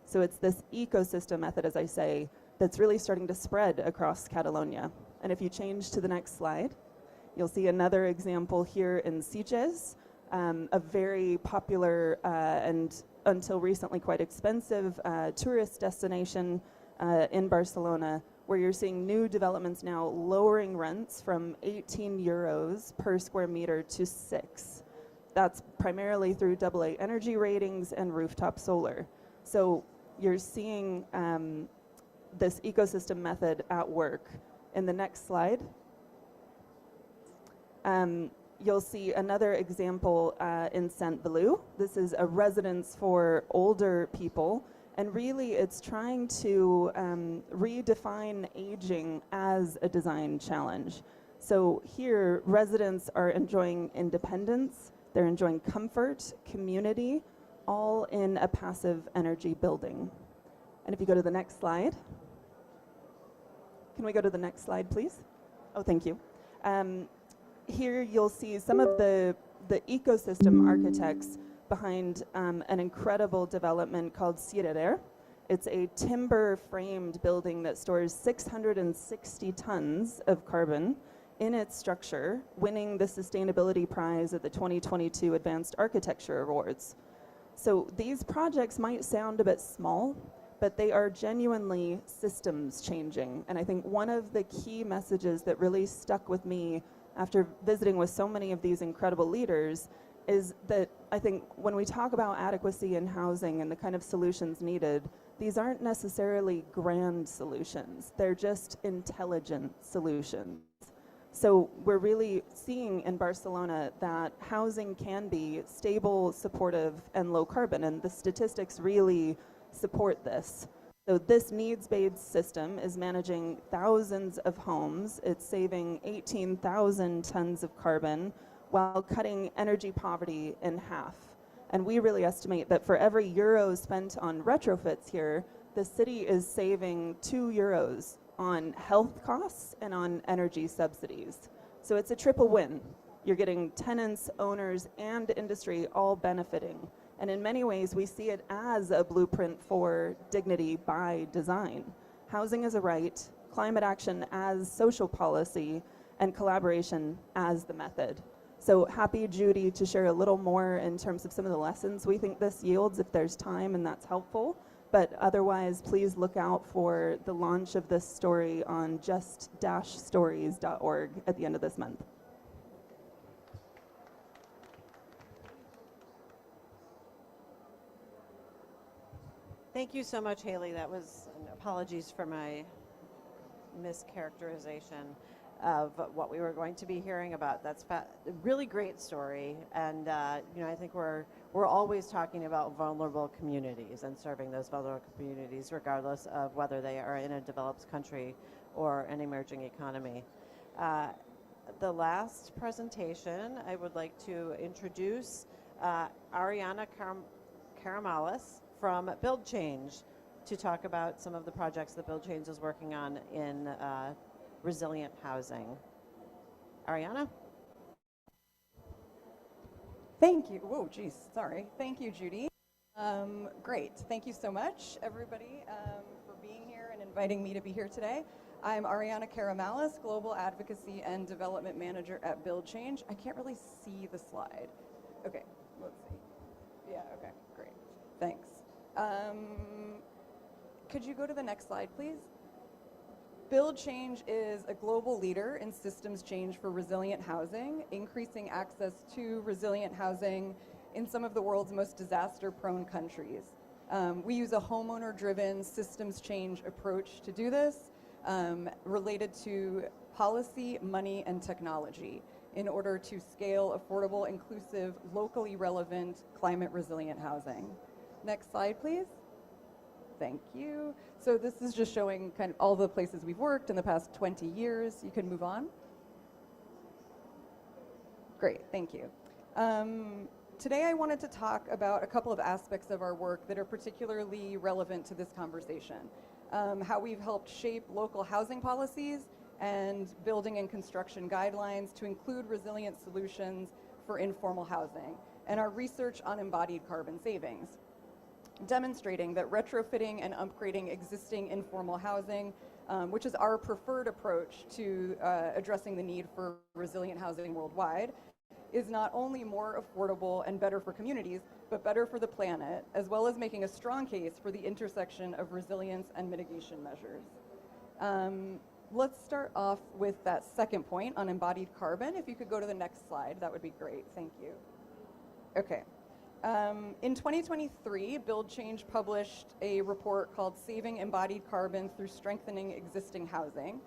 So it's this ecosystem method, as I say, that's really starting to spread across Catalonia. And if you change to the next slide, you'll see another example here in Sitges, a very popular and until recently quite expensive tourist destination in Barcelona, where you're seeing new developments now lowering rents from 18 euros per square meter to 6. That's primarily through AA energy ratings and rooftop solar. So you're seeing this ecosystem method at work. In the next slide, you'll see another example in Saint-Valou. This is a residence for older people, and really it's trying to redefine aging as a design challenge. So here, residents are enjoying independence, they're enjoying comfort, community, all in a passive energy building. And if you go to the next slide. Can we go to the next slide, please? Oh, thank you. Here you'll see some of the ecosystem architects behind an incredible development called Cirerer. It's a timber-framed building that stores 660 tons of carbon in its structure, winning the Sustainability Prize at the 2022 Advanced Architecture Awards. So these projects might sound a bit small, but they are genuinely systems changing. And I think one of the key messages that really stuck with me after visiting with so many of these incredible leaders is that I think when we talk about adequacy in housing and the kind of solutions needed, these aren't necessarily grand solutions. They're just intelligent solutions. So we're really seeing in Barcelona that housing can be stable, supportive, and low carbon, and the statistics really support this. So this needs-based system is managing thousands of homes. It's saving 18,000 tons of carbon while cutting energy poverty in half. And we really estimate that for every euro spent on retrofits here, the city is saving 2 euros on health costs and on energy subsidies. So it's a triple win. You're getting tenants, owners, and industry all benefiting. And in many ways, we see it as a blueprint for dignity by design. Housing as a right, climate action as social policy, and collaboration as the method. So happy, Judy, to share a little more in terms of some of the lessons we think this yields if there's time and that's helpful. But otherwise, please look out for the launch of this story on just-stories.org at the end of this month. Thank you so much, Haley. That was, apologies for my mischaracterization of what we were going to be hearing about. That's a really great story, and you know, I think we're always talking about vulnerable communities and serving those vulnerable communities, regardless of whether they are in a developed country or an emerging economy. The last presentation, I would like to introduce Ariana Karamalis from Build Change to talk about some of the projects that Build Change is working on in resilient housing. Ariana? Thank you. Whoa, geez, sorry. Thank you, Judy. Great. Thank you so much, everybody, for being here and inviting me to be here today. I'm Ariana Karamalis, Global Advocacy and Development Manager at Build Change. I can't really see the slide. Okay, let's see. Yeah, okay, great. Thanks. Could you go to the next slide, please? Build Change is a global leader in systems change for resilient housing, increasing access to resilient housing in some of the world's most disaster-prone countries. We use a homeowner-driven systems change approach to do this, related to policy, money, and technology in order to scale affordable, inclusive, locally relevant, climate-resilient housing. Next slide, please. Thank you. So this is just showing kind of all the places we've worked in the past 20 years. You can move on. Great, thank you. Today I wanted to talk about a couple of aspects of our work that are particularly relevant to this conversation. How we've helped shape local housing policies and building and construction guidelines to include resilient solutions for informal housing, and our research on embodied carbon savings, demonstrating that retrofitting and upgrading existing informal housing, which is our preferred approach to addressing the need for resilient housing worldwide, is not only more affordable and better for communities, but better for the planet, as well as making a strong case for the intersection of resilience and mitigation measures. Let's start off with that second point on embodied carbon. If you could go to the next slide, that would be great. Thank you. Okay. In 2023, Build Change published a report called Saving Embodied Carbon Through Strengthening Existing Housing,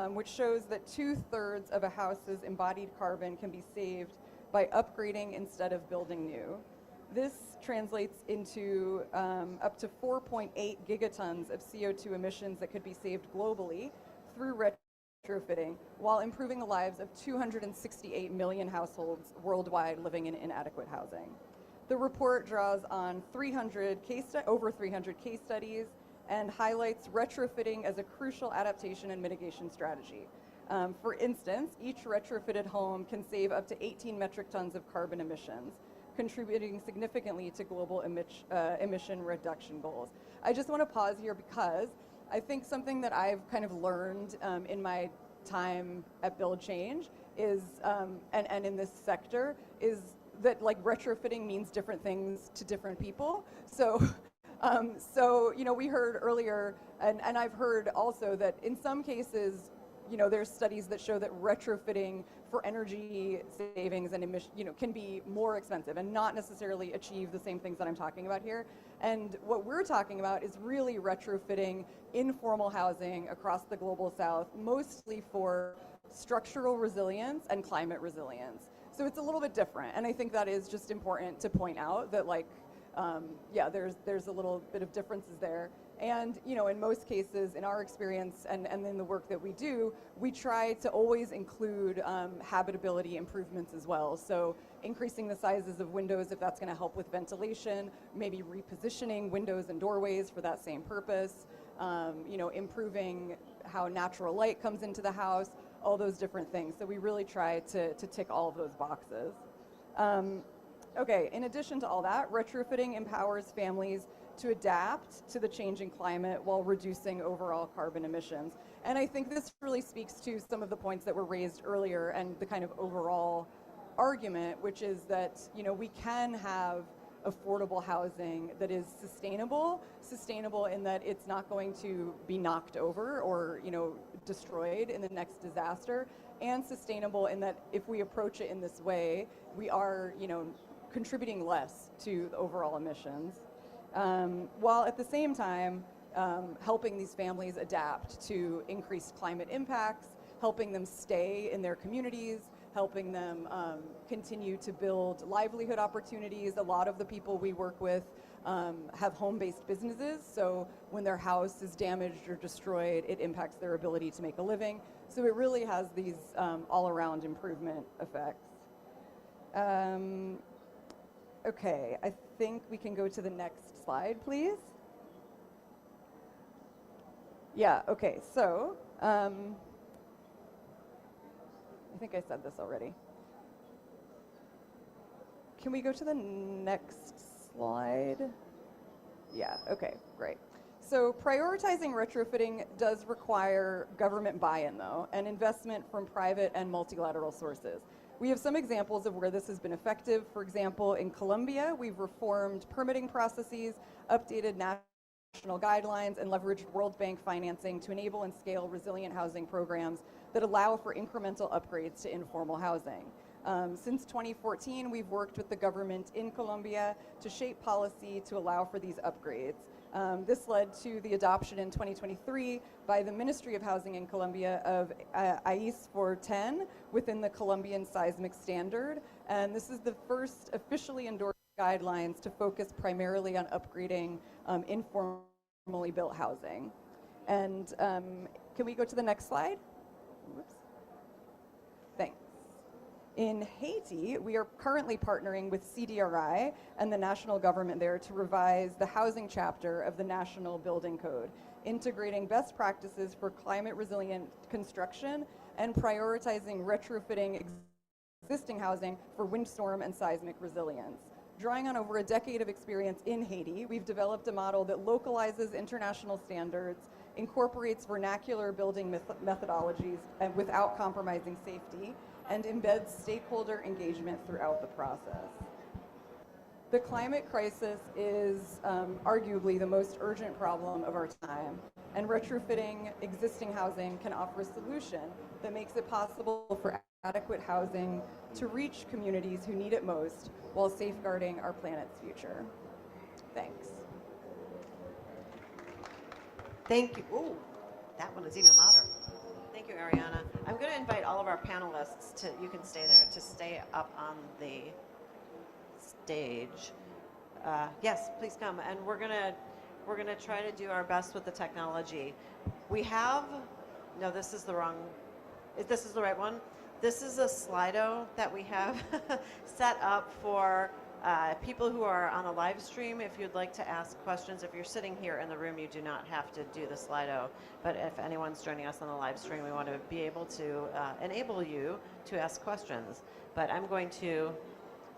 which shows that 2/3 of a house's embodied carbon can be saved by upgrading instead of building new. This translates into up to 4.8 gigatons of CO2 emissions that could be saved globally through retrofitting, while improving the lives of 268 million households worldwide living in inadequate housing. The report draws on over 300 case studies and highlights retrofitting as a crucial adaptation and mitigation strategy. For instance, each retrofitted home can save up to 18 metric tons of carbon emissions, contributing significantly to global emission reduction goals. I just want to pause here because I think something that I've kind of learned in my time at Build Change is, and in this sector, is that like retrofitting means different things to different people. So, you know, we heard earlier, and I've heard also that in some cases, you know, there's studies that show that retrofitting for energy savings and emission, you know, can be more expensive and not necessarily achieve the same things that I'm talking about here. And what we're talking about is really retrofitting informal housing across the global south, mostly for structural resilience and climate resilience. So it's a little bit different, and I think that is just important to point out that, like, yeah, there's a little bit of differences there. And, you know, in most cases, in our experience and in the work that we do, we try to always include habitability improvements as well. So increasing the sizes of windows if that's going to help with ventilation, maybe repositioning windows and doorways for that same purpose, you know, improving how natural light comes into the house, all those different things. So we really try to tick all of those boxes. Okay, in addition to all that, retrofitting empowers families to adapt to the changing climate while reducing overall carbon emissions. And I think this really speaks to some of the points that were raised earlier and the kind of overall argument, which is that, you know, we can have affordable housing that is sustainable in that it's not going to be knocked over or, you know, destroyed in the next disaster, and sustainable in that if we approach it in this way, we are, you know, contributing less to the overall emissions, while at the same time helping these families adapt to increased climate impacts, helping them stay in their communities, helping them continue to build livelihood opportunities. A lot of the people we work with have home-based businesses, so when their house is damaged or destroyed, it impacts their ability to make a living. So it really has these all-around improvement effects. Okay, I think we can go to the next slide, please. Yeah, okay, so I think I said this already. Can we go to the next slide? Yeah, okay, great. So prioritizing retrofitting does require government buy-in, though, and investment from private and multilateral sources. We have some examples of where this has been effective. For example, in Colombia, we've reformed permitting processes, updated national guidelines, and leveraged World Bank financing to enable and scale resilient housing programs that allow for incremental upgrades to informal housing. Since 2014, we've worked with the government in Colombia to shape policy to allow for these upgrades. This led to the adoption in 2023 by the Ministry of Housing in Colombia of IES 410 within the Colombian seismic standard. And this is the first officially endorsed guidelines to focus primarily on upgrading informally built housing. And can we go to the next slide? Whoops. Thanks. In Haiti, we are currently partnering with CDRI and the national government there to revise the housing chapter of the National Building Code, integrating best practices for climate resilient construction and prioritizing retrofitting existing housing for windstorm and seismic resilience. Drawing on over a decade of experience in Haiti, we've developed a model that localizes international standards, incorporates vernacular building methodologies without compromising safety, and embeds stakeholder engagement throughout the process. The climate crisis is arguably the most urgent problem of our time, and retrofitting existing housing can offer a solution that makes it possible for adequate housing to reach communities who need it most while safeguarding our planet's future. Thanks. Thank you. Ooh, that one is even louder. Thank you, Ariana. I'm going to invite all of our panelists to, you can stay there, to stay up on the stage. Yes, please come. And we're gonna try to do our best with the technology. We have, no, this is the wrong, this is the right one. This is a Slido that we have set up for people who are on a live stream. If you'd like to ask questions, if you're sitting here in the room, you do not have to do the Slido. But if anyone's joining us on the live stream, we want to be able to enable you to ask questions. But I'm going to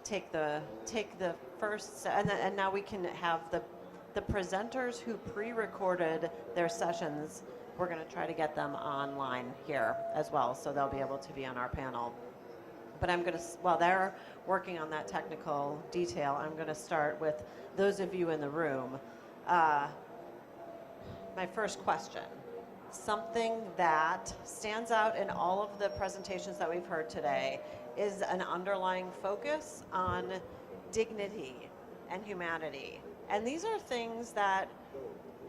take the first, and now we can have the presenters who pre-recorded their sessions. We're going to try to get them online here as well, so they'll be able to be on our panel. But I'm going to, while they're working on that technical detail, I'm going to start with those of you in the room. My first question, something that stands out in all of the presentations that we've heard today is an underlying focus on dignity and humanity. And these are things that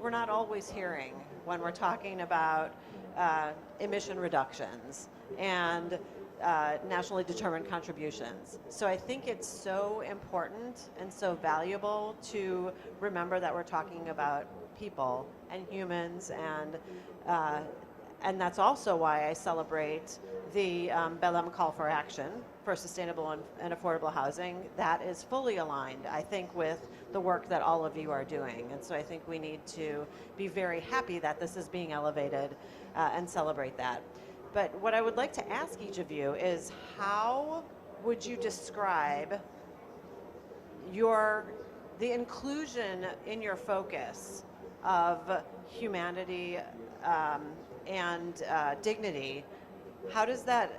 we're not always hearing when we're talking about emission reductions and nationally determined contributions. So I think it's so important and so valuable to remember that we're talking about people and humans, and that's also why I celebrate the Belém call for action for sustainable and affordable housing. That is fully aligned, I think, with the work that all of you are doing. And so I think we need to be very happy that this is being elevated and celebrate that. But what I would like to ask each of you is, how would you describe the inclusion in your focus of humanity and dignity? How does that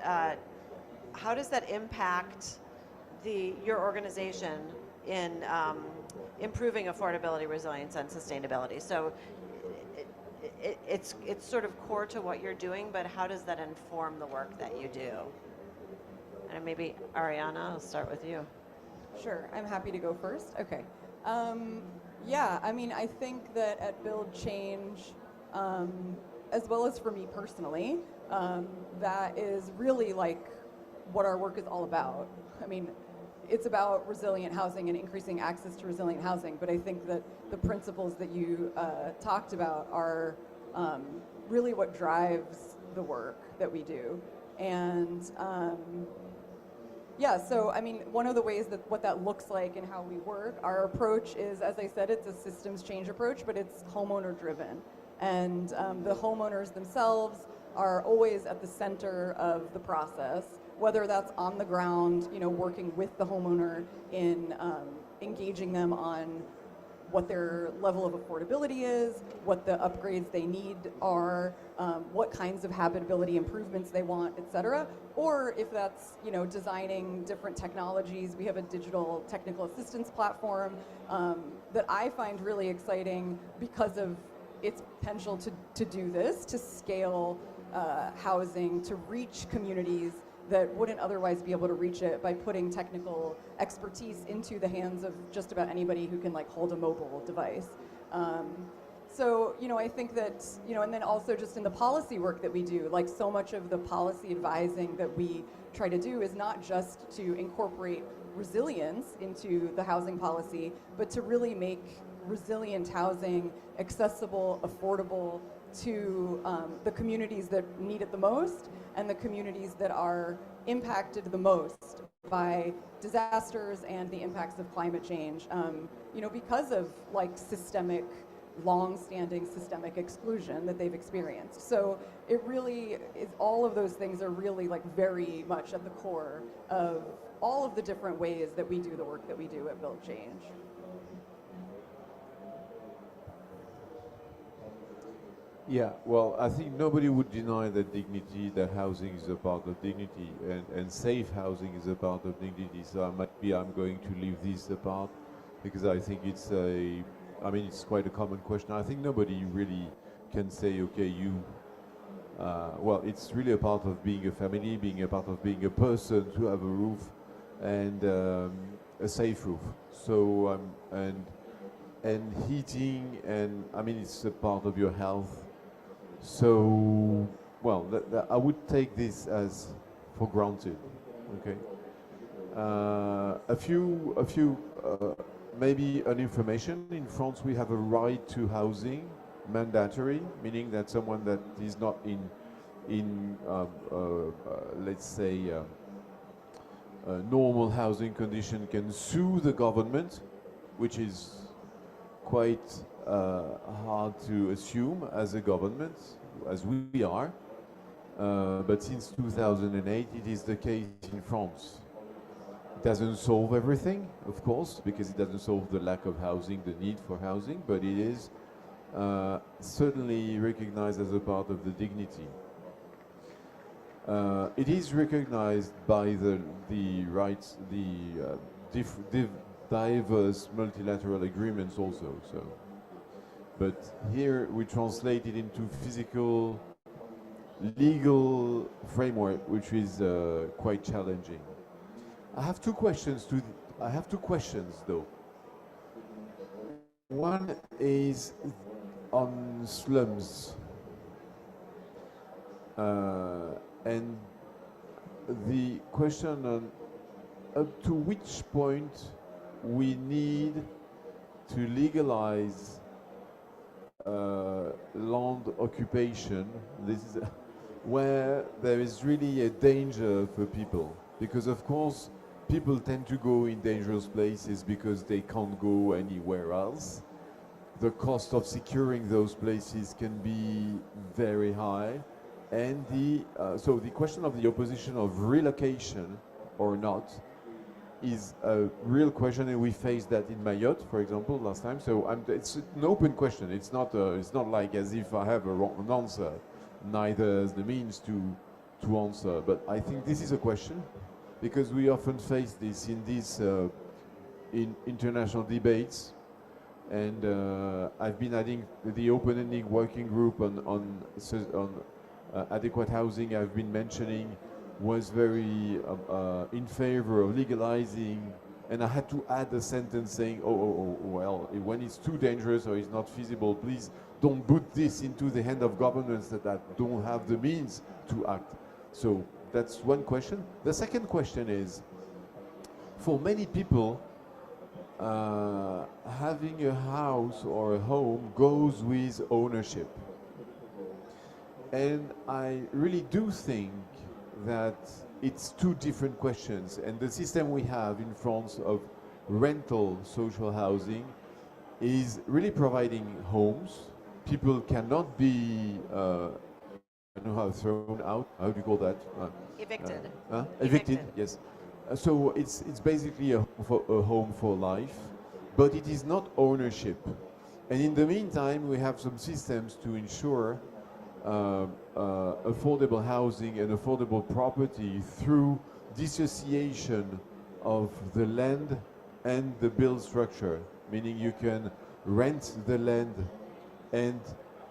impact your organization in improving affordability, resilience, and sustainability? So it's sort of core to what you're doing, but how does that inform the work that you do? And maybe Ariana, I'll start with you. Sure, I'm happy to go first. Okay. Yeah, I mean, I think that at Build Change, as well as for me personally, that is really like what our work is all about. I mean, it's about resilient housing and increasing access to resilient housing, but I think that the principles that you talked about are really what drives the work that we do. And yeah, so I mean, one of the ways that what that looks like and how we work, our approach is, as I said, it's a systems change approach, but it's homeowner driven. And the homeowners themselves are always at the center of the process. whether that's on the ground, working with the homeowner in engaging them on what their level of affordability is, what the upgrades they need are, what kinds of habitability improvements they want, et cetera. Or if that's, designing different technologies. We have a digital technical assistance platform that I find really exciting because of its potential to do this, to scale housing, to reach communities that wouldn't otherwise be able to reach it by putting technical expertise into the hands of just about anybody who can hold a mobile device. So, I think that, and then also just in the policy work that we do, so much of the policy advising that we try to do is not just to incorporate resilience into the housing policy, but to really make resilient housing accessible, affordable to the communities that need it the most and the communities that are impacted the most by disasters and the impacts of climate change, because of systemic, long-standing systemic exclusion that they've experienced. So it really is, all of those things are really very much at the core of all of the different ways that we do the work that we do at Build Change. Yeah, well, I think nobody would deny that dignity, that housing is a part of dignity, and safe housing is a part of dignity. So I'm going to leave this apart because I think it's it's quite a common question. I think nobody really can say, okay, well, it's really a part of being a family, being a part of being a person, to have a roof and a safe roof. So and heating, and it's a part of your health. So, well, I would take this as for granted. Okay. A few, maybe an information. In France, we have a right to housing, mandatory, meaning that someone that is not in let's say, a normal housing condition can sue the government, which is quite hard to assume as a government, as we are. But since 2008, it is the case in France. It doesn't solve everything, of course, because it doesn't solve the lack of housing, the need for housing, but it is certainly recognized as a part of the dignity. It is recognized by the rights, the diverse multilateral agreements also. So, but here we translate it into physical, legal framework, which is quite challenging. I have two questions though. One is on slums, and the question on up to which point we need to legalize land occupation. This is where there is really a danger for people, because of course people tend to go in dangerous places because they can't go anywhere else. The cost of securing those places can be very high, and so the question of the opposition of relocation or not is a real question, and we faced that in Mayotte, for example, last time. So it's an open question. It's not like as if I have an answer, neither as the means to answer. But I think this is a question, because we often face this in these in international debates, and I've been adding the open-ending working group on adequate housing. I've been mentioning was very in favor of legalizing, and I had to add a sentence saying, well, when it's too dangerous or it's not feasible, please don't put this into the hand of governments that don't have the means to act. So that's one question. The second question is, for many people, having a house or a home goes with ownership. And I really do think that it's two different questions, and the system we have in France of rental social housing is really providing homes. People cannot be don't know how, thrown out. How do you call that? Evicted. Evicted. Yes. So it's basically a home for life, but it is not ownership. And in the meantime, we have some systems to ensure affordable housing and affordable property through dissociation of the land and the build structure, meaning you can rent the land and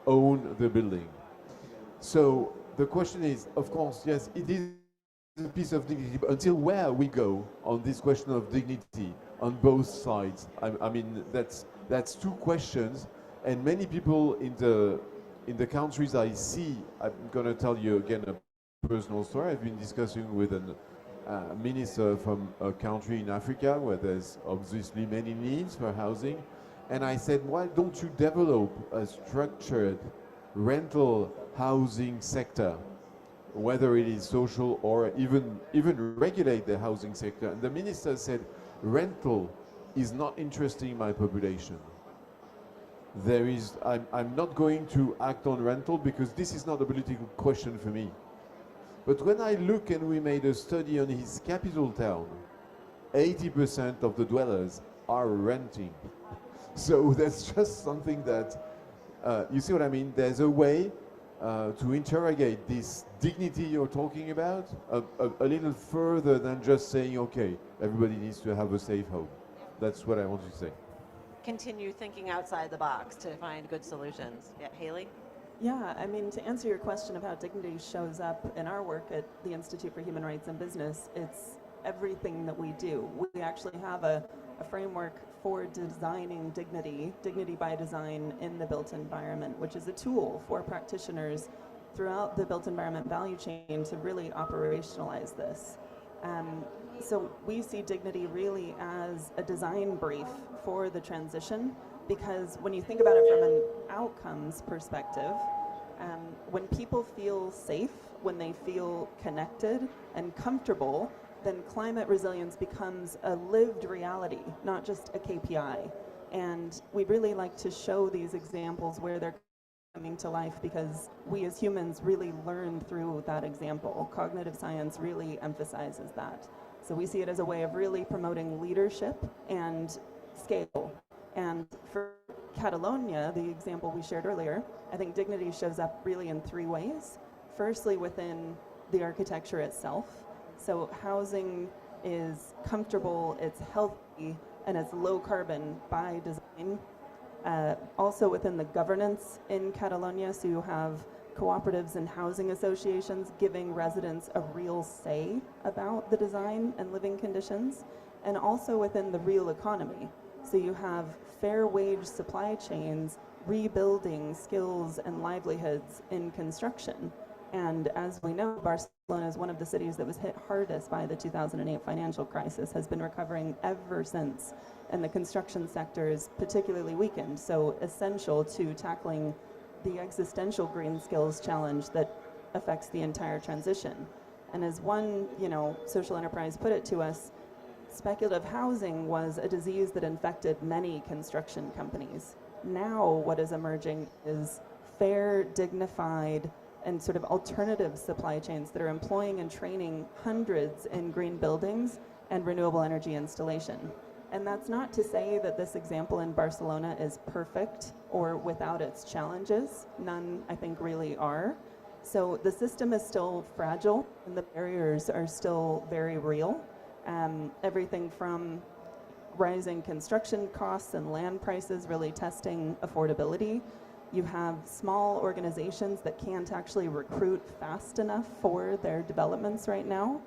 own the building. So the question is, of course, yes, it is a piece of dignity, but until where we go on this question of dignity on both sides, I mean, that's two questions, and many people in the countries I see, I'm going to tell you again a personal story. I've been discussing with a minister from a country in Africa where there's obviously many needs for housing, and I said, why don't you develop a structured rental housing sector, whether it is social or even regulate the housing sector? And the minister said, rental is not interesting my population. I'm not going to act on rental because this is not a political question for me. But when I look, and we made a study on his capital town, 80% of the dwellers are renting. So that's just something that, you see what I mean? There's a way to interrogate this dignity you're talking about a little further than just saying, okay, everybody needs to have a safe home. That's what I want to say. Continue thinking outside the box to find good solutions. Yeah, Haley? Yeah, I mean, to answer your question of how dignity shows up in our work at the Institute for Human Rights and Business, it's everything that we do. We actually have a framework for designing dignity by design in the built environment, which is a tool for practitioners throughout the built environment value chain to really operationalize this. So we see dignity really as a design brief for the transition, because when you think about it from an outcomes perspective, when people feel safe, when they feel connected and comfortable, then climate resilience becomes a lived reality, not just a KPI. And we really like to show these examples where they're coming to life, because we as humans really learn through that example. Cognitive science really emphasizes that. So we see it as a way of really promoting leadership and scale. And for Catalonia, the example we shared earlier, I think dignity shows up really in three ways. Firstly, within the architecture itself. So housing is comfortable, it's healthy, and it's low carbon by design. Also within the governance in Catalonia, so you have cooperatives and housing associations giving residents a real say about the design and living conditions, and also within the real economy. So you have fair wage supply chains rebuilding skills and livelihoods in construction. And as we know, Barcelona is one of the cities that was hit hardest by the 2008 financial crisis, has been recovering ever since, and the construction sector is particularly weakened, so essential to tackling the existential green skills challenge that affects the entire transition. And as one, social enterprise put it to us, speculative housing was a disease that infected many construction companies. Now what is emerging is fair, dignified, and sort of alternative supply chains that are employing and training hundreds in green buildings and renewable energy installation. And that's not to say that this example in Barcelona is perfect or without its challenges. None, I think, really are. So the system is still fragile and the barriers are still very real. Everything from rising construction costs and land prices really testing affordability. You have small organizations that can't actually recruit fast enough for their developments right now.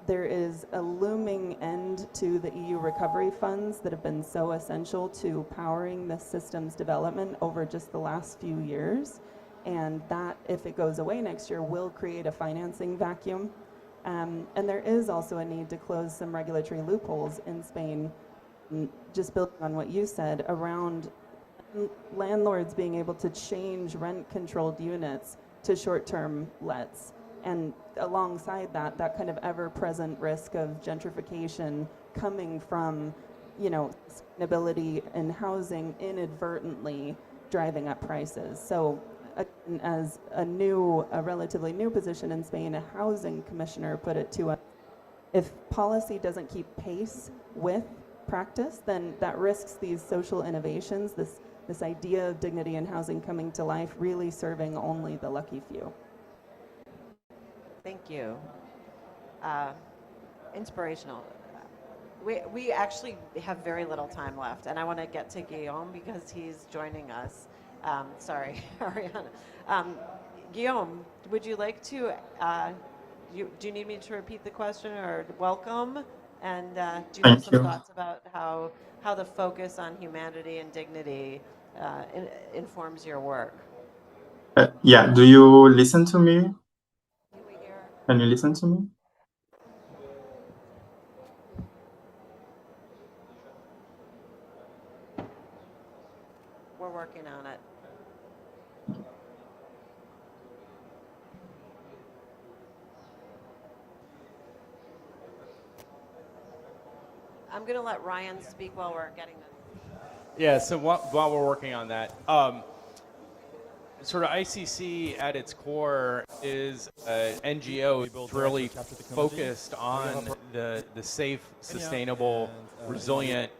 There is a looming end to the EU recovery funds that have been so essential to powering the system's development over just the last few years. And that, if it goes away next year, will create a financing vacuum. And there is also a need to close some regulatory loopholes in Spain, just building on what you said, around landlords being able to change rent-controlled units to short-term lets. And alongside that, that kind of ever-present risk of gentrification coming from, sustainability in housing inadvertently driving up prices. So as a relatively new position in Spain, a housing commissioner put it to us, if policy doesn't keep pace with practice, then that risks these social innovations, this idea of dignity in housing coming to life, really serving only the lucky few. Thank you. Inspirational. We actually have very little time left, and I want to get to Guillaume because he's joining us. Sorry, Ariana. Guillaume, would you like to, do you need me to repeat the question, or welcome? And do you have Thank some you. thoughts about how the focus on humanity and dignity informs your work? Yeah, do you listen to me? Can you listen to me? We're working on it. I'm going to let Ryan speak while we're getting this. Yeah, so while we're working on that, sort of ICC at its core is an NGO that's really focused on the safe, sustainable, resilient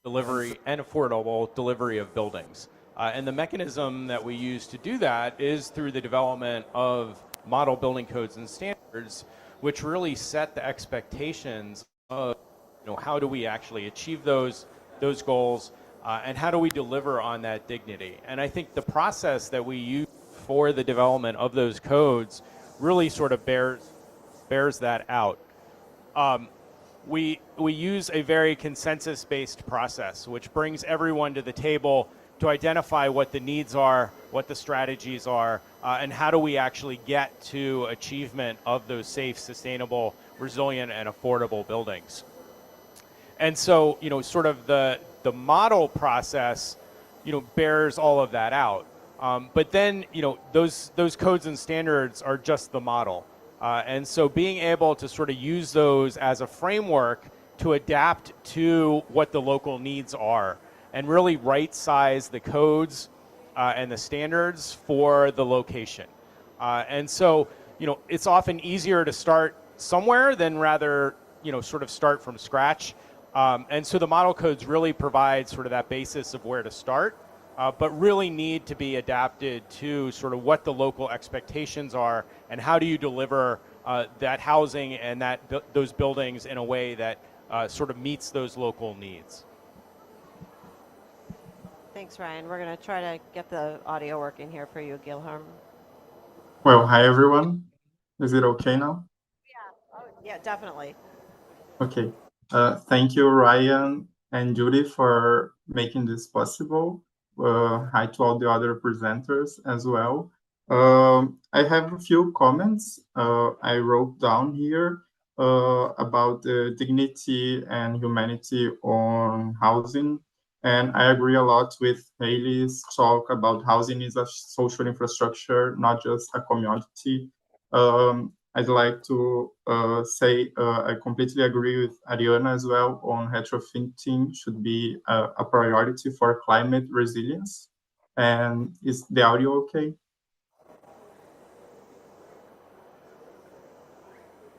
delivery and affordable delivery of buildings. And the mechanism that we use to do that is through the development of model building codes and standards, which really set the expectations of, how do we actually achieve those goals, and how do we deliver on that dignity? And I think the process that we use for the development of those codes really sort of bears that out. We use a very consensus-based process, which brings everyone to the table to identify what the needs are, what the strategies are, and how do we actually get to achievement of those safe, sustainable, resilient, and affordable buildings. And so, sort of the model process, bears all of that out. But then, those codes and standards are just the model. And so being able to sort of use those as a framework to adapt to what the local needs are and really right-size the codes and the standards for the location. And so, it's often easier to start somewhere than rather, sort of start from scratch. And so the model codes really provide sort of that basis of where to start, but really need to be adapted to sort of what the local expectations are and how do you deliver that housing and those buildings in a way that sort of meets those local needs. Thanks, Ryan. We're going to try to get the audio working here for you, Guilherme. Well, hi everyone. Is it okay now? Yeah, definitely. Okay. Thank you, Ryan and Judy, for making this possible. Hi to all the other presenters as well. I have a few comments I wrote down here about the dignity and humanity on housing. And I agree a lot with Haley's talk about housing is a social infrastructure, not just a commodity. I'd like to say I completely agree with Ariana as well on retrofitting should be a priority for climate resilience. And is the audio okay?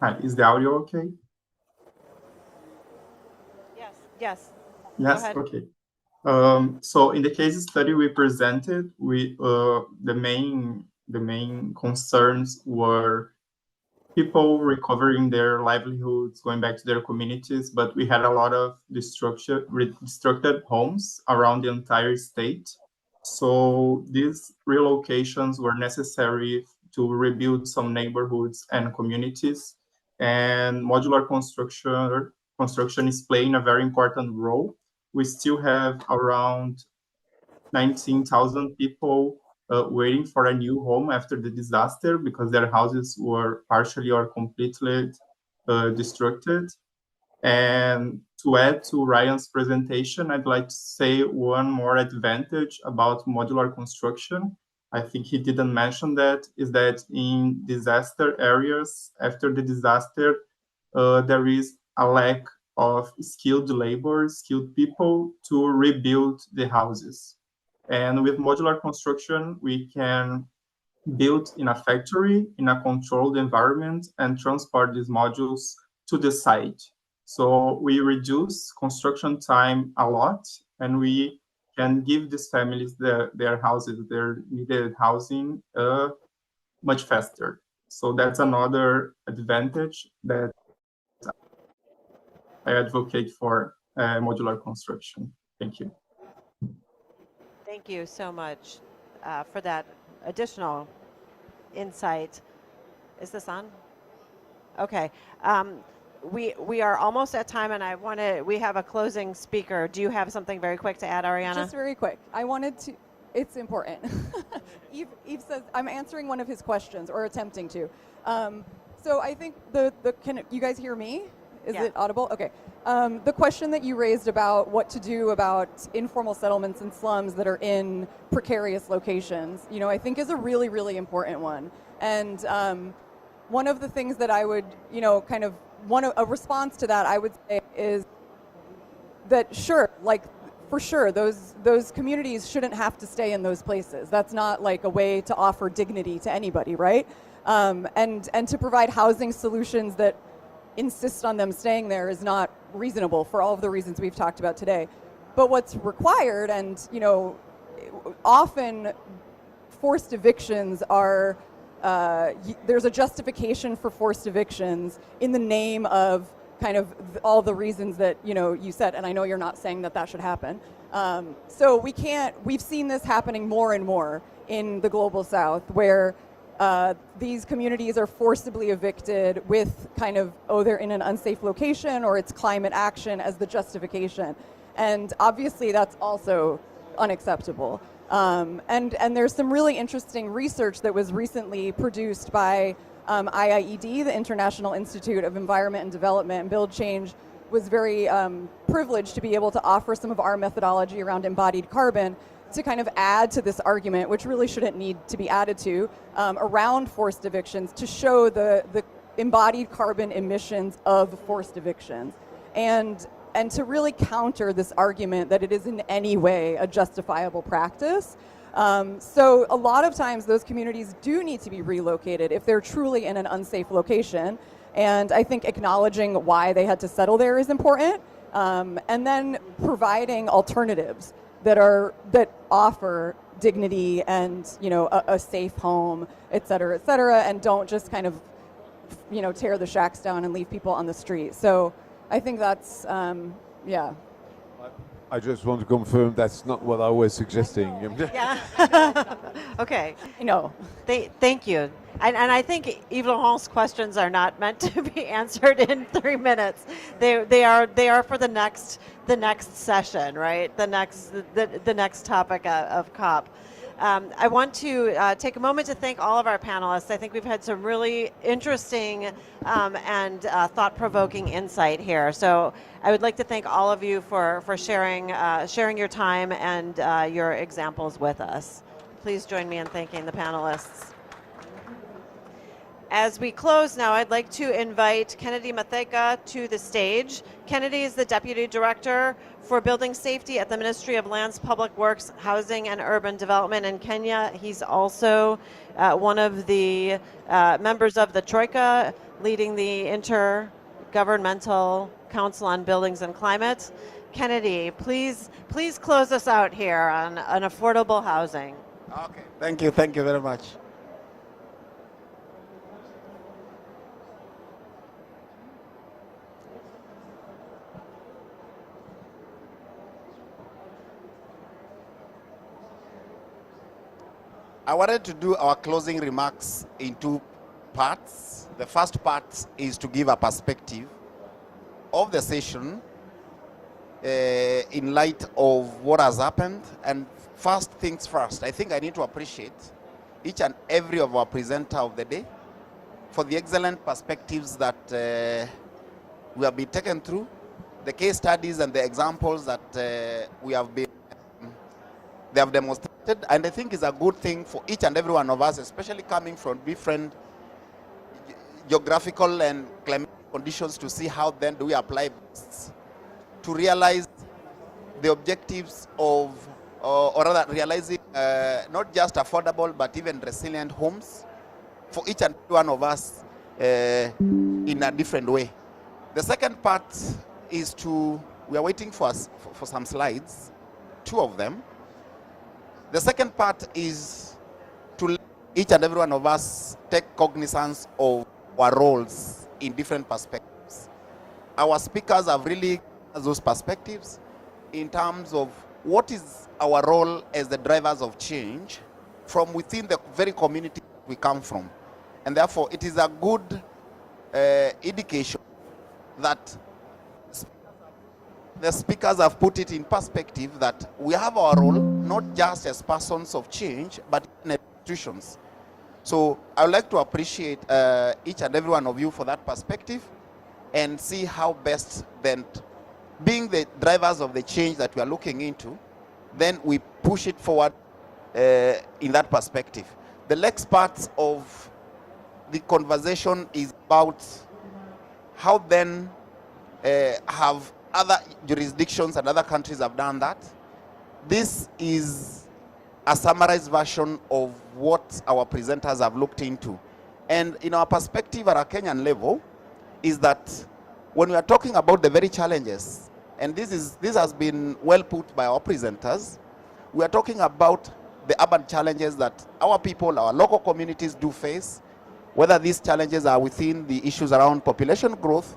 Hi, is the audio okay? Yes. Yes. Yes, okay. So in the case study we presented, the main concerns were people recovering their livelihoods, going back to their communities, but we had a lot of destructed homes around the entire state. So these relocations were necessary to rebuild some neighborhoods and communities. And modular construction is playing a very important role. We still have around 19,000 people waiting for a new home after the disaster because their houses were partially or completely destructed. And to add to Ryan's presentation, I'd like to say one more advantage about modular construction. I think he didn't mention that, is that in disaster areas, after the disaster, there is a lack of skilled labor, skilled people to rebuild the houses. And with modular construction, we can built in a factory in a controlled environment and transport these modules to the site. So we reduce construction time a lot, and we can give these families their houses, their needed housing much faster. So that's another advantage that I advocate for modular construction. Thank you. Thank you so much for that additional insight. Is this on? Okay. We are almost at time, and we have a closing speaker. Do you have something very quick to add, Ariana? Just very quick. I wanted to, it's important. Yves says, I'm answering one of his questions, or attempting to. So I think can you guys hear me? Is it audible? Okay. The question that you raised about what to do about informal settlements and slums that are in precarious locations, I think is a really, really important one. And one of the things that I would, a response to that I would say is that for sure, those communities shouldn't have to stay in those places. That's not like a way to offer dignity to anybody, right? And to provide housing solutions that insist on them staying there is not reasonable for all of the reasons we've talked about today. But what's required, and often forced evictions are, there's a justification for forced evictions in the name of kind of all the reasons that you said, and I know you're not saying that should happen. So we've seen this happening more and more in the global south, where these communities are forcibly evicted with kind of, they're in an unsafe location, or it's climate action as the justification. And obviously that's also unacceptable. And there's some really interesting research that was recently produced by IIED, the International Institute of Environment and Development, and Build Change was very privileged to be able to offer some of our methodology around embodied carbon to kind of add to this argument, which really shouldn't need to be added to, around forced evictions, to show the embodied carbon emissions of forced evictions, and to really counter this argument that it is in any way a justifiable practice. So a lot of times those communities do need to be relocated if they're truly in an unsafe location, and I think acknowledging why they had to settle there is important, and then providing alternatives that offer dignity and a safe home, et cetera, and don't just kind of tear the shacks down and leave people on the street. So I think that's I just want to confirm that's not what I was suggesting. Yeah. Okay. No. Thank you. And I think Yves Laurent's questions are not meant to be answered in 3 minutes. They are for the next session, right? The next topic of COP. I want to take a moment to thank all of our panelists. I think we've had some really interesting and thought-provoking insight here. So I would like to thank all of you for sharing your time and your examples with us. Please join me in thanking the panelists. As we close now, I'd like to invite Kennedy Matheka to the stage. Kennedy is the Deputy Director for Building Safety at the Ministry of Lands, Public Works, Housing and Urban Development in Kenya. He's also one of the members of the Troika, leading the Intergovernmental Council on Buildings and Climate. Kennedy, please close us out here on affordable housing. Okay, thank you very much. I wanted to do our closing remarks in 2 parts. The first part is to give a perspective of the session in light of what has happened. And first things first, I think I need to appreciate each and every of our presenter of the day for the excellent perspectives that we have been taken through, the case studies and the examples that they have demonstrated. And I think it's a good thing for each and every one of us, especially coming from different geographical and climatic conditions, to see how then do we apply this to realize the objectives of or rather realizing not just affordable but even resilient homes for each and every one of us in a different way. The second part is we are waiting for some slides, 2 of them. The second part is to let each and every one of us take cognizance of our roles in different perspectives. Our speakers have really given us those perspectives in terms of what is our role as the drivers of change from within the very community we come from. And therefore, it is a good indication that the speakers have put it in perspective that we have our role not just as persons of change, but in institutions. So I would like to appreciate each and every one of you for that perspective and see how best then, being the drivers of the change that we are looking into, then we push it forward in that perspective. The next part of the conversation is about how then have other jurisdictions and other countries have done that. This is a summarized version of what our presenters have looked into. And in our perspective at a Kenyan level is that when we are talking about the very challenges, and this has been well put by our presenters, we are talking about the urban challenges that our people, our local communities do face, whether these challenges are within the issues around population growth,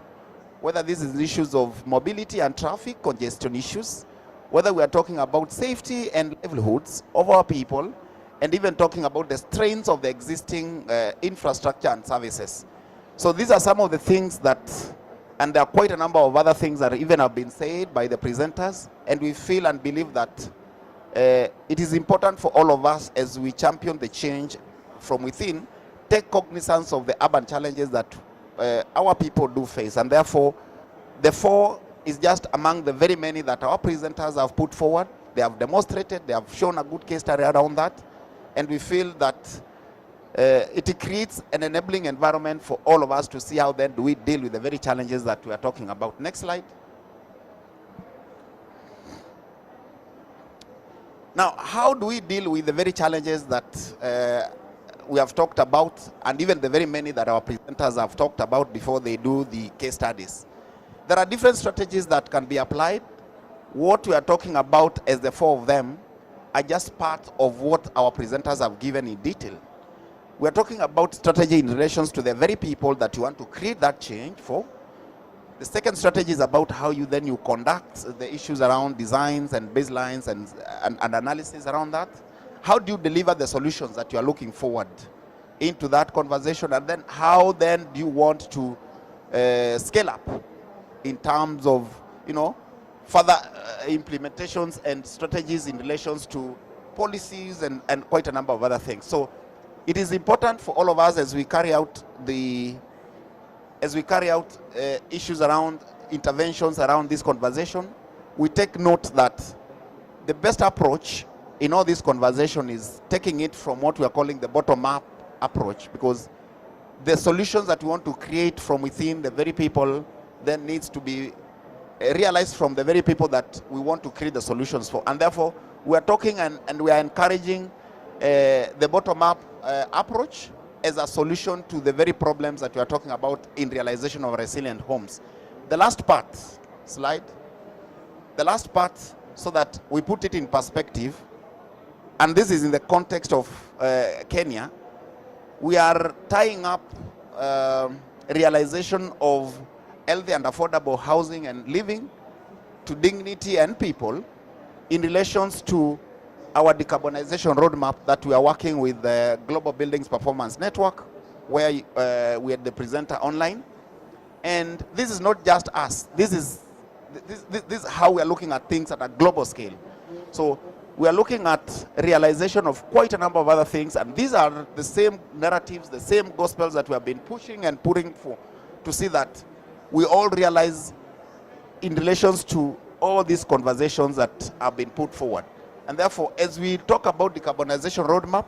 whether this is issues of mobility and traffic congestion issues, whether we are talking about safety and livelihoods of our people, and even talking about the strains of the existing infrastructure and services. So these are some of the things that, and there are quite a number of other things that even have been said by the presenters, and we feel and believe that it is important for all of us as we champion the change from within, take cognizance of the urban challenges that our people do face, and therefore the 4 is just among the very many that our presenters have put forward. They have demonstrated, they have shown a good case study around that, and we feel that it creates an enabling environment for all of us to see how then do we deal with the very challenges that we are talking about. Next slide. Now, how do we deal with the very challenges that we have talked about, and even the very many that our presenters have talked about before they do the case studies? There are different strategies that can be applied. What we are talking about as the 4 of them are just part of what our presenters have given in detail. We are talking about strategy in relations to the very people that you want to create that change for. The second strategy is about how you conduct the issues around designs and baselines and analysis around that. How do you deliver the solutions that you are looking forward into that conversation, and then how then do you want to scale up in terms of further implementations and strategies in relations to policies and quite a number of other things. So it is important for all of us as we carry out issues around interventions around this conversation, we take note that the best approach in all this conversation is taking it from what we are calling the bottom-up approach, because the solutions that we want to create from within the very people then needs to be realized from the very people that we want to create the solutions for. And therefore, we are talking and we are encouraging the bottom-up approach as a solution to the very problems that we are talking about in realization of resilient homes. The last part, slide. The last part, so that we put it in perspective, and this is in the context of Kenya, we are tying up realization of healthy and affordable housing and living to dignity and people in relations to our decarbonization roadmap that we are working with the Global Buildings Performance Network, where we had the presenter online. And this is not just us. This is how we are looking at things at a global scale. So we are looking at realization of quite a number of other things, and these are the same narratives, the same gospels that we have been pushing and putting for, to see that we all realize in relations to all these conversations that have been put forward. And therefore, as we talk about decarbonization roadmap,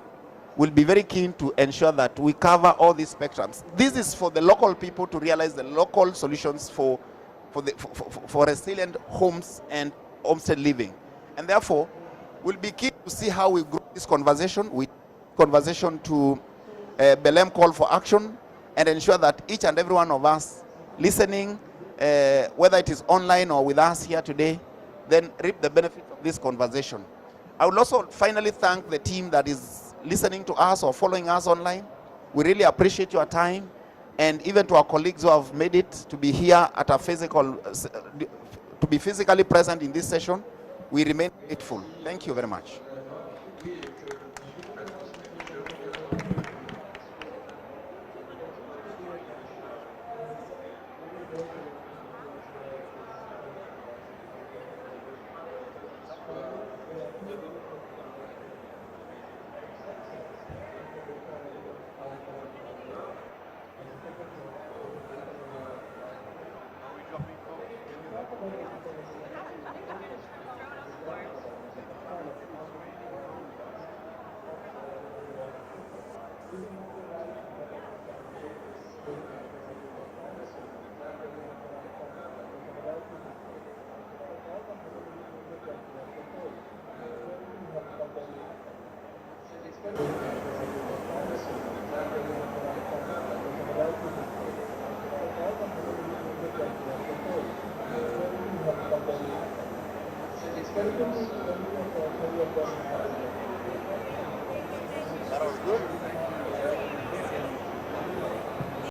we'll be very keen to ensure that we cover all these spectrums. This is for the local people to realize the local solutions for resilient homes and homestead living. And therefore, We'll be keen to see how we grow this conversation. To Belém call for action and ensure that each and every one of us listening, whether it is online or with us here today, then reap the benefit of this conversation. I would also finally thank the team that is listening to us or following us online. We really appreciate your time, and even to our colleagues who have made it to be here at a to be physically present in this session, we remain grateful. Thank you very much. That was good.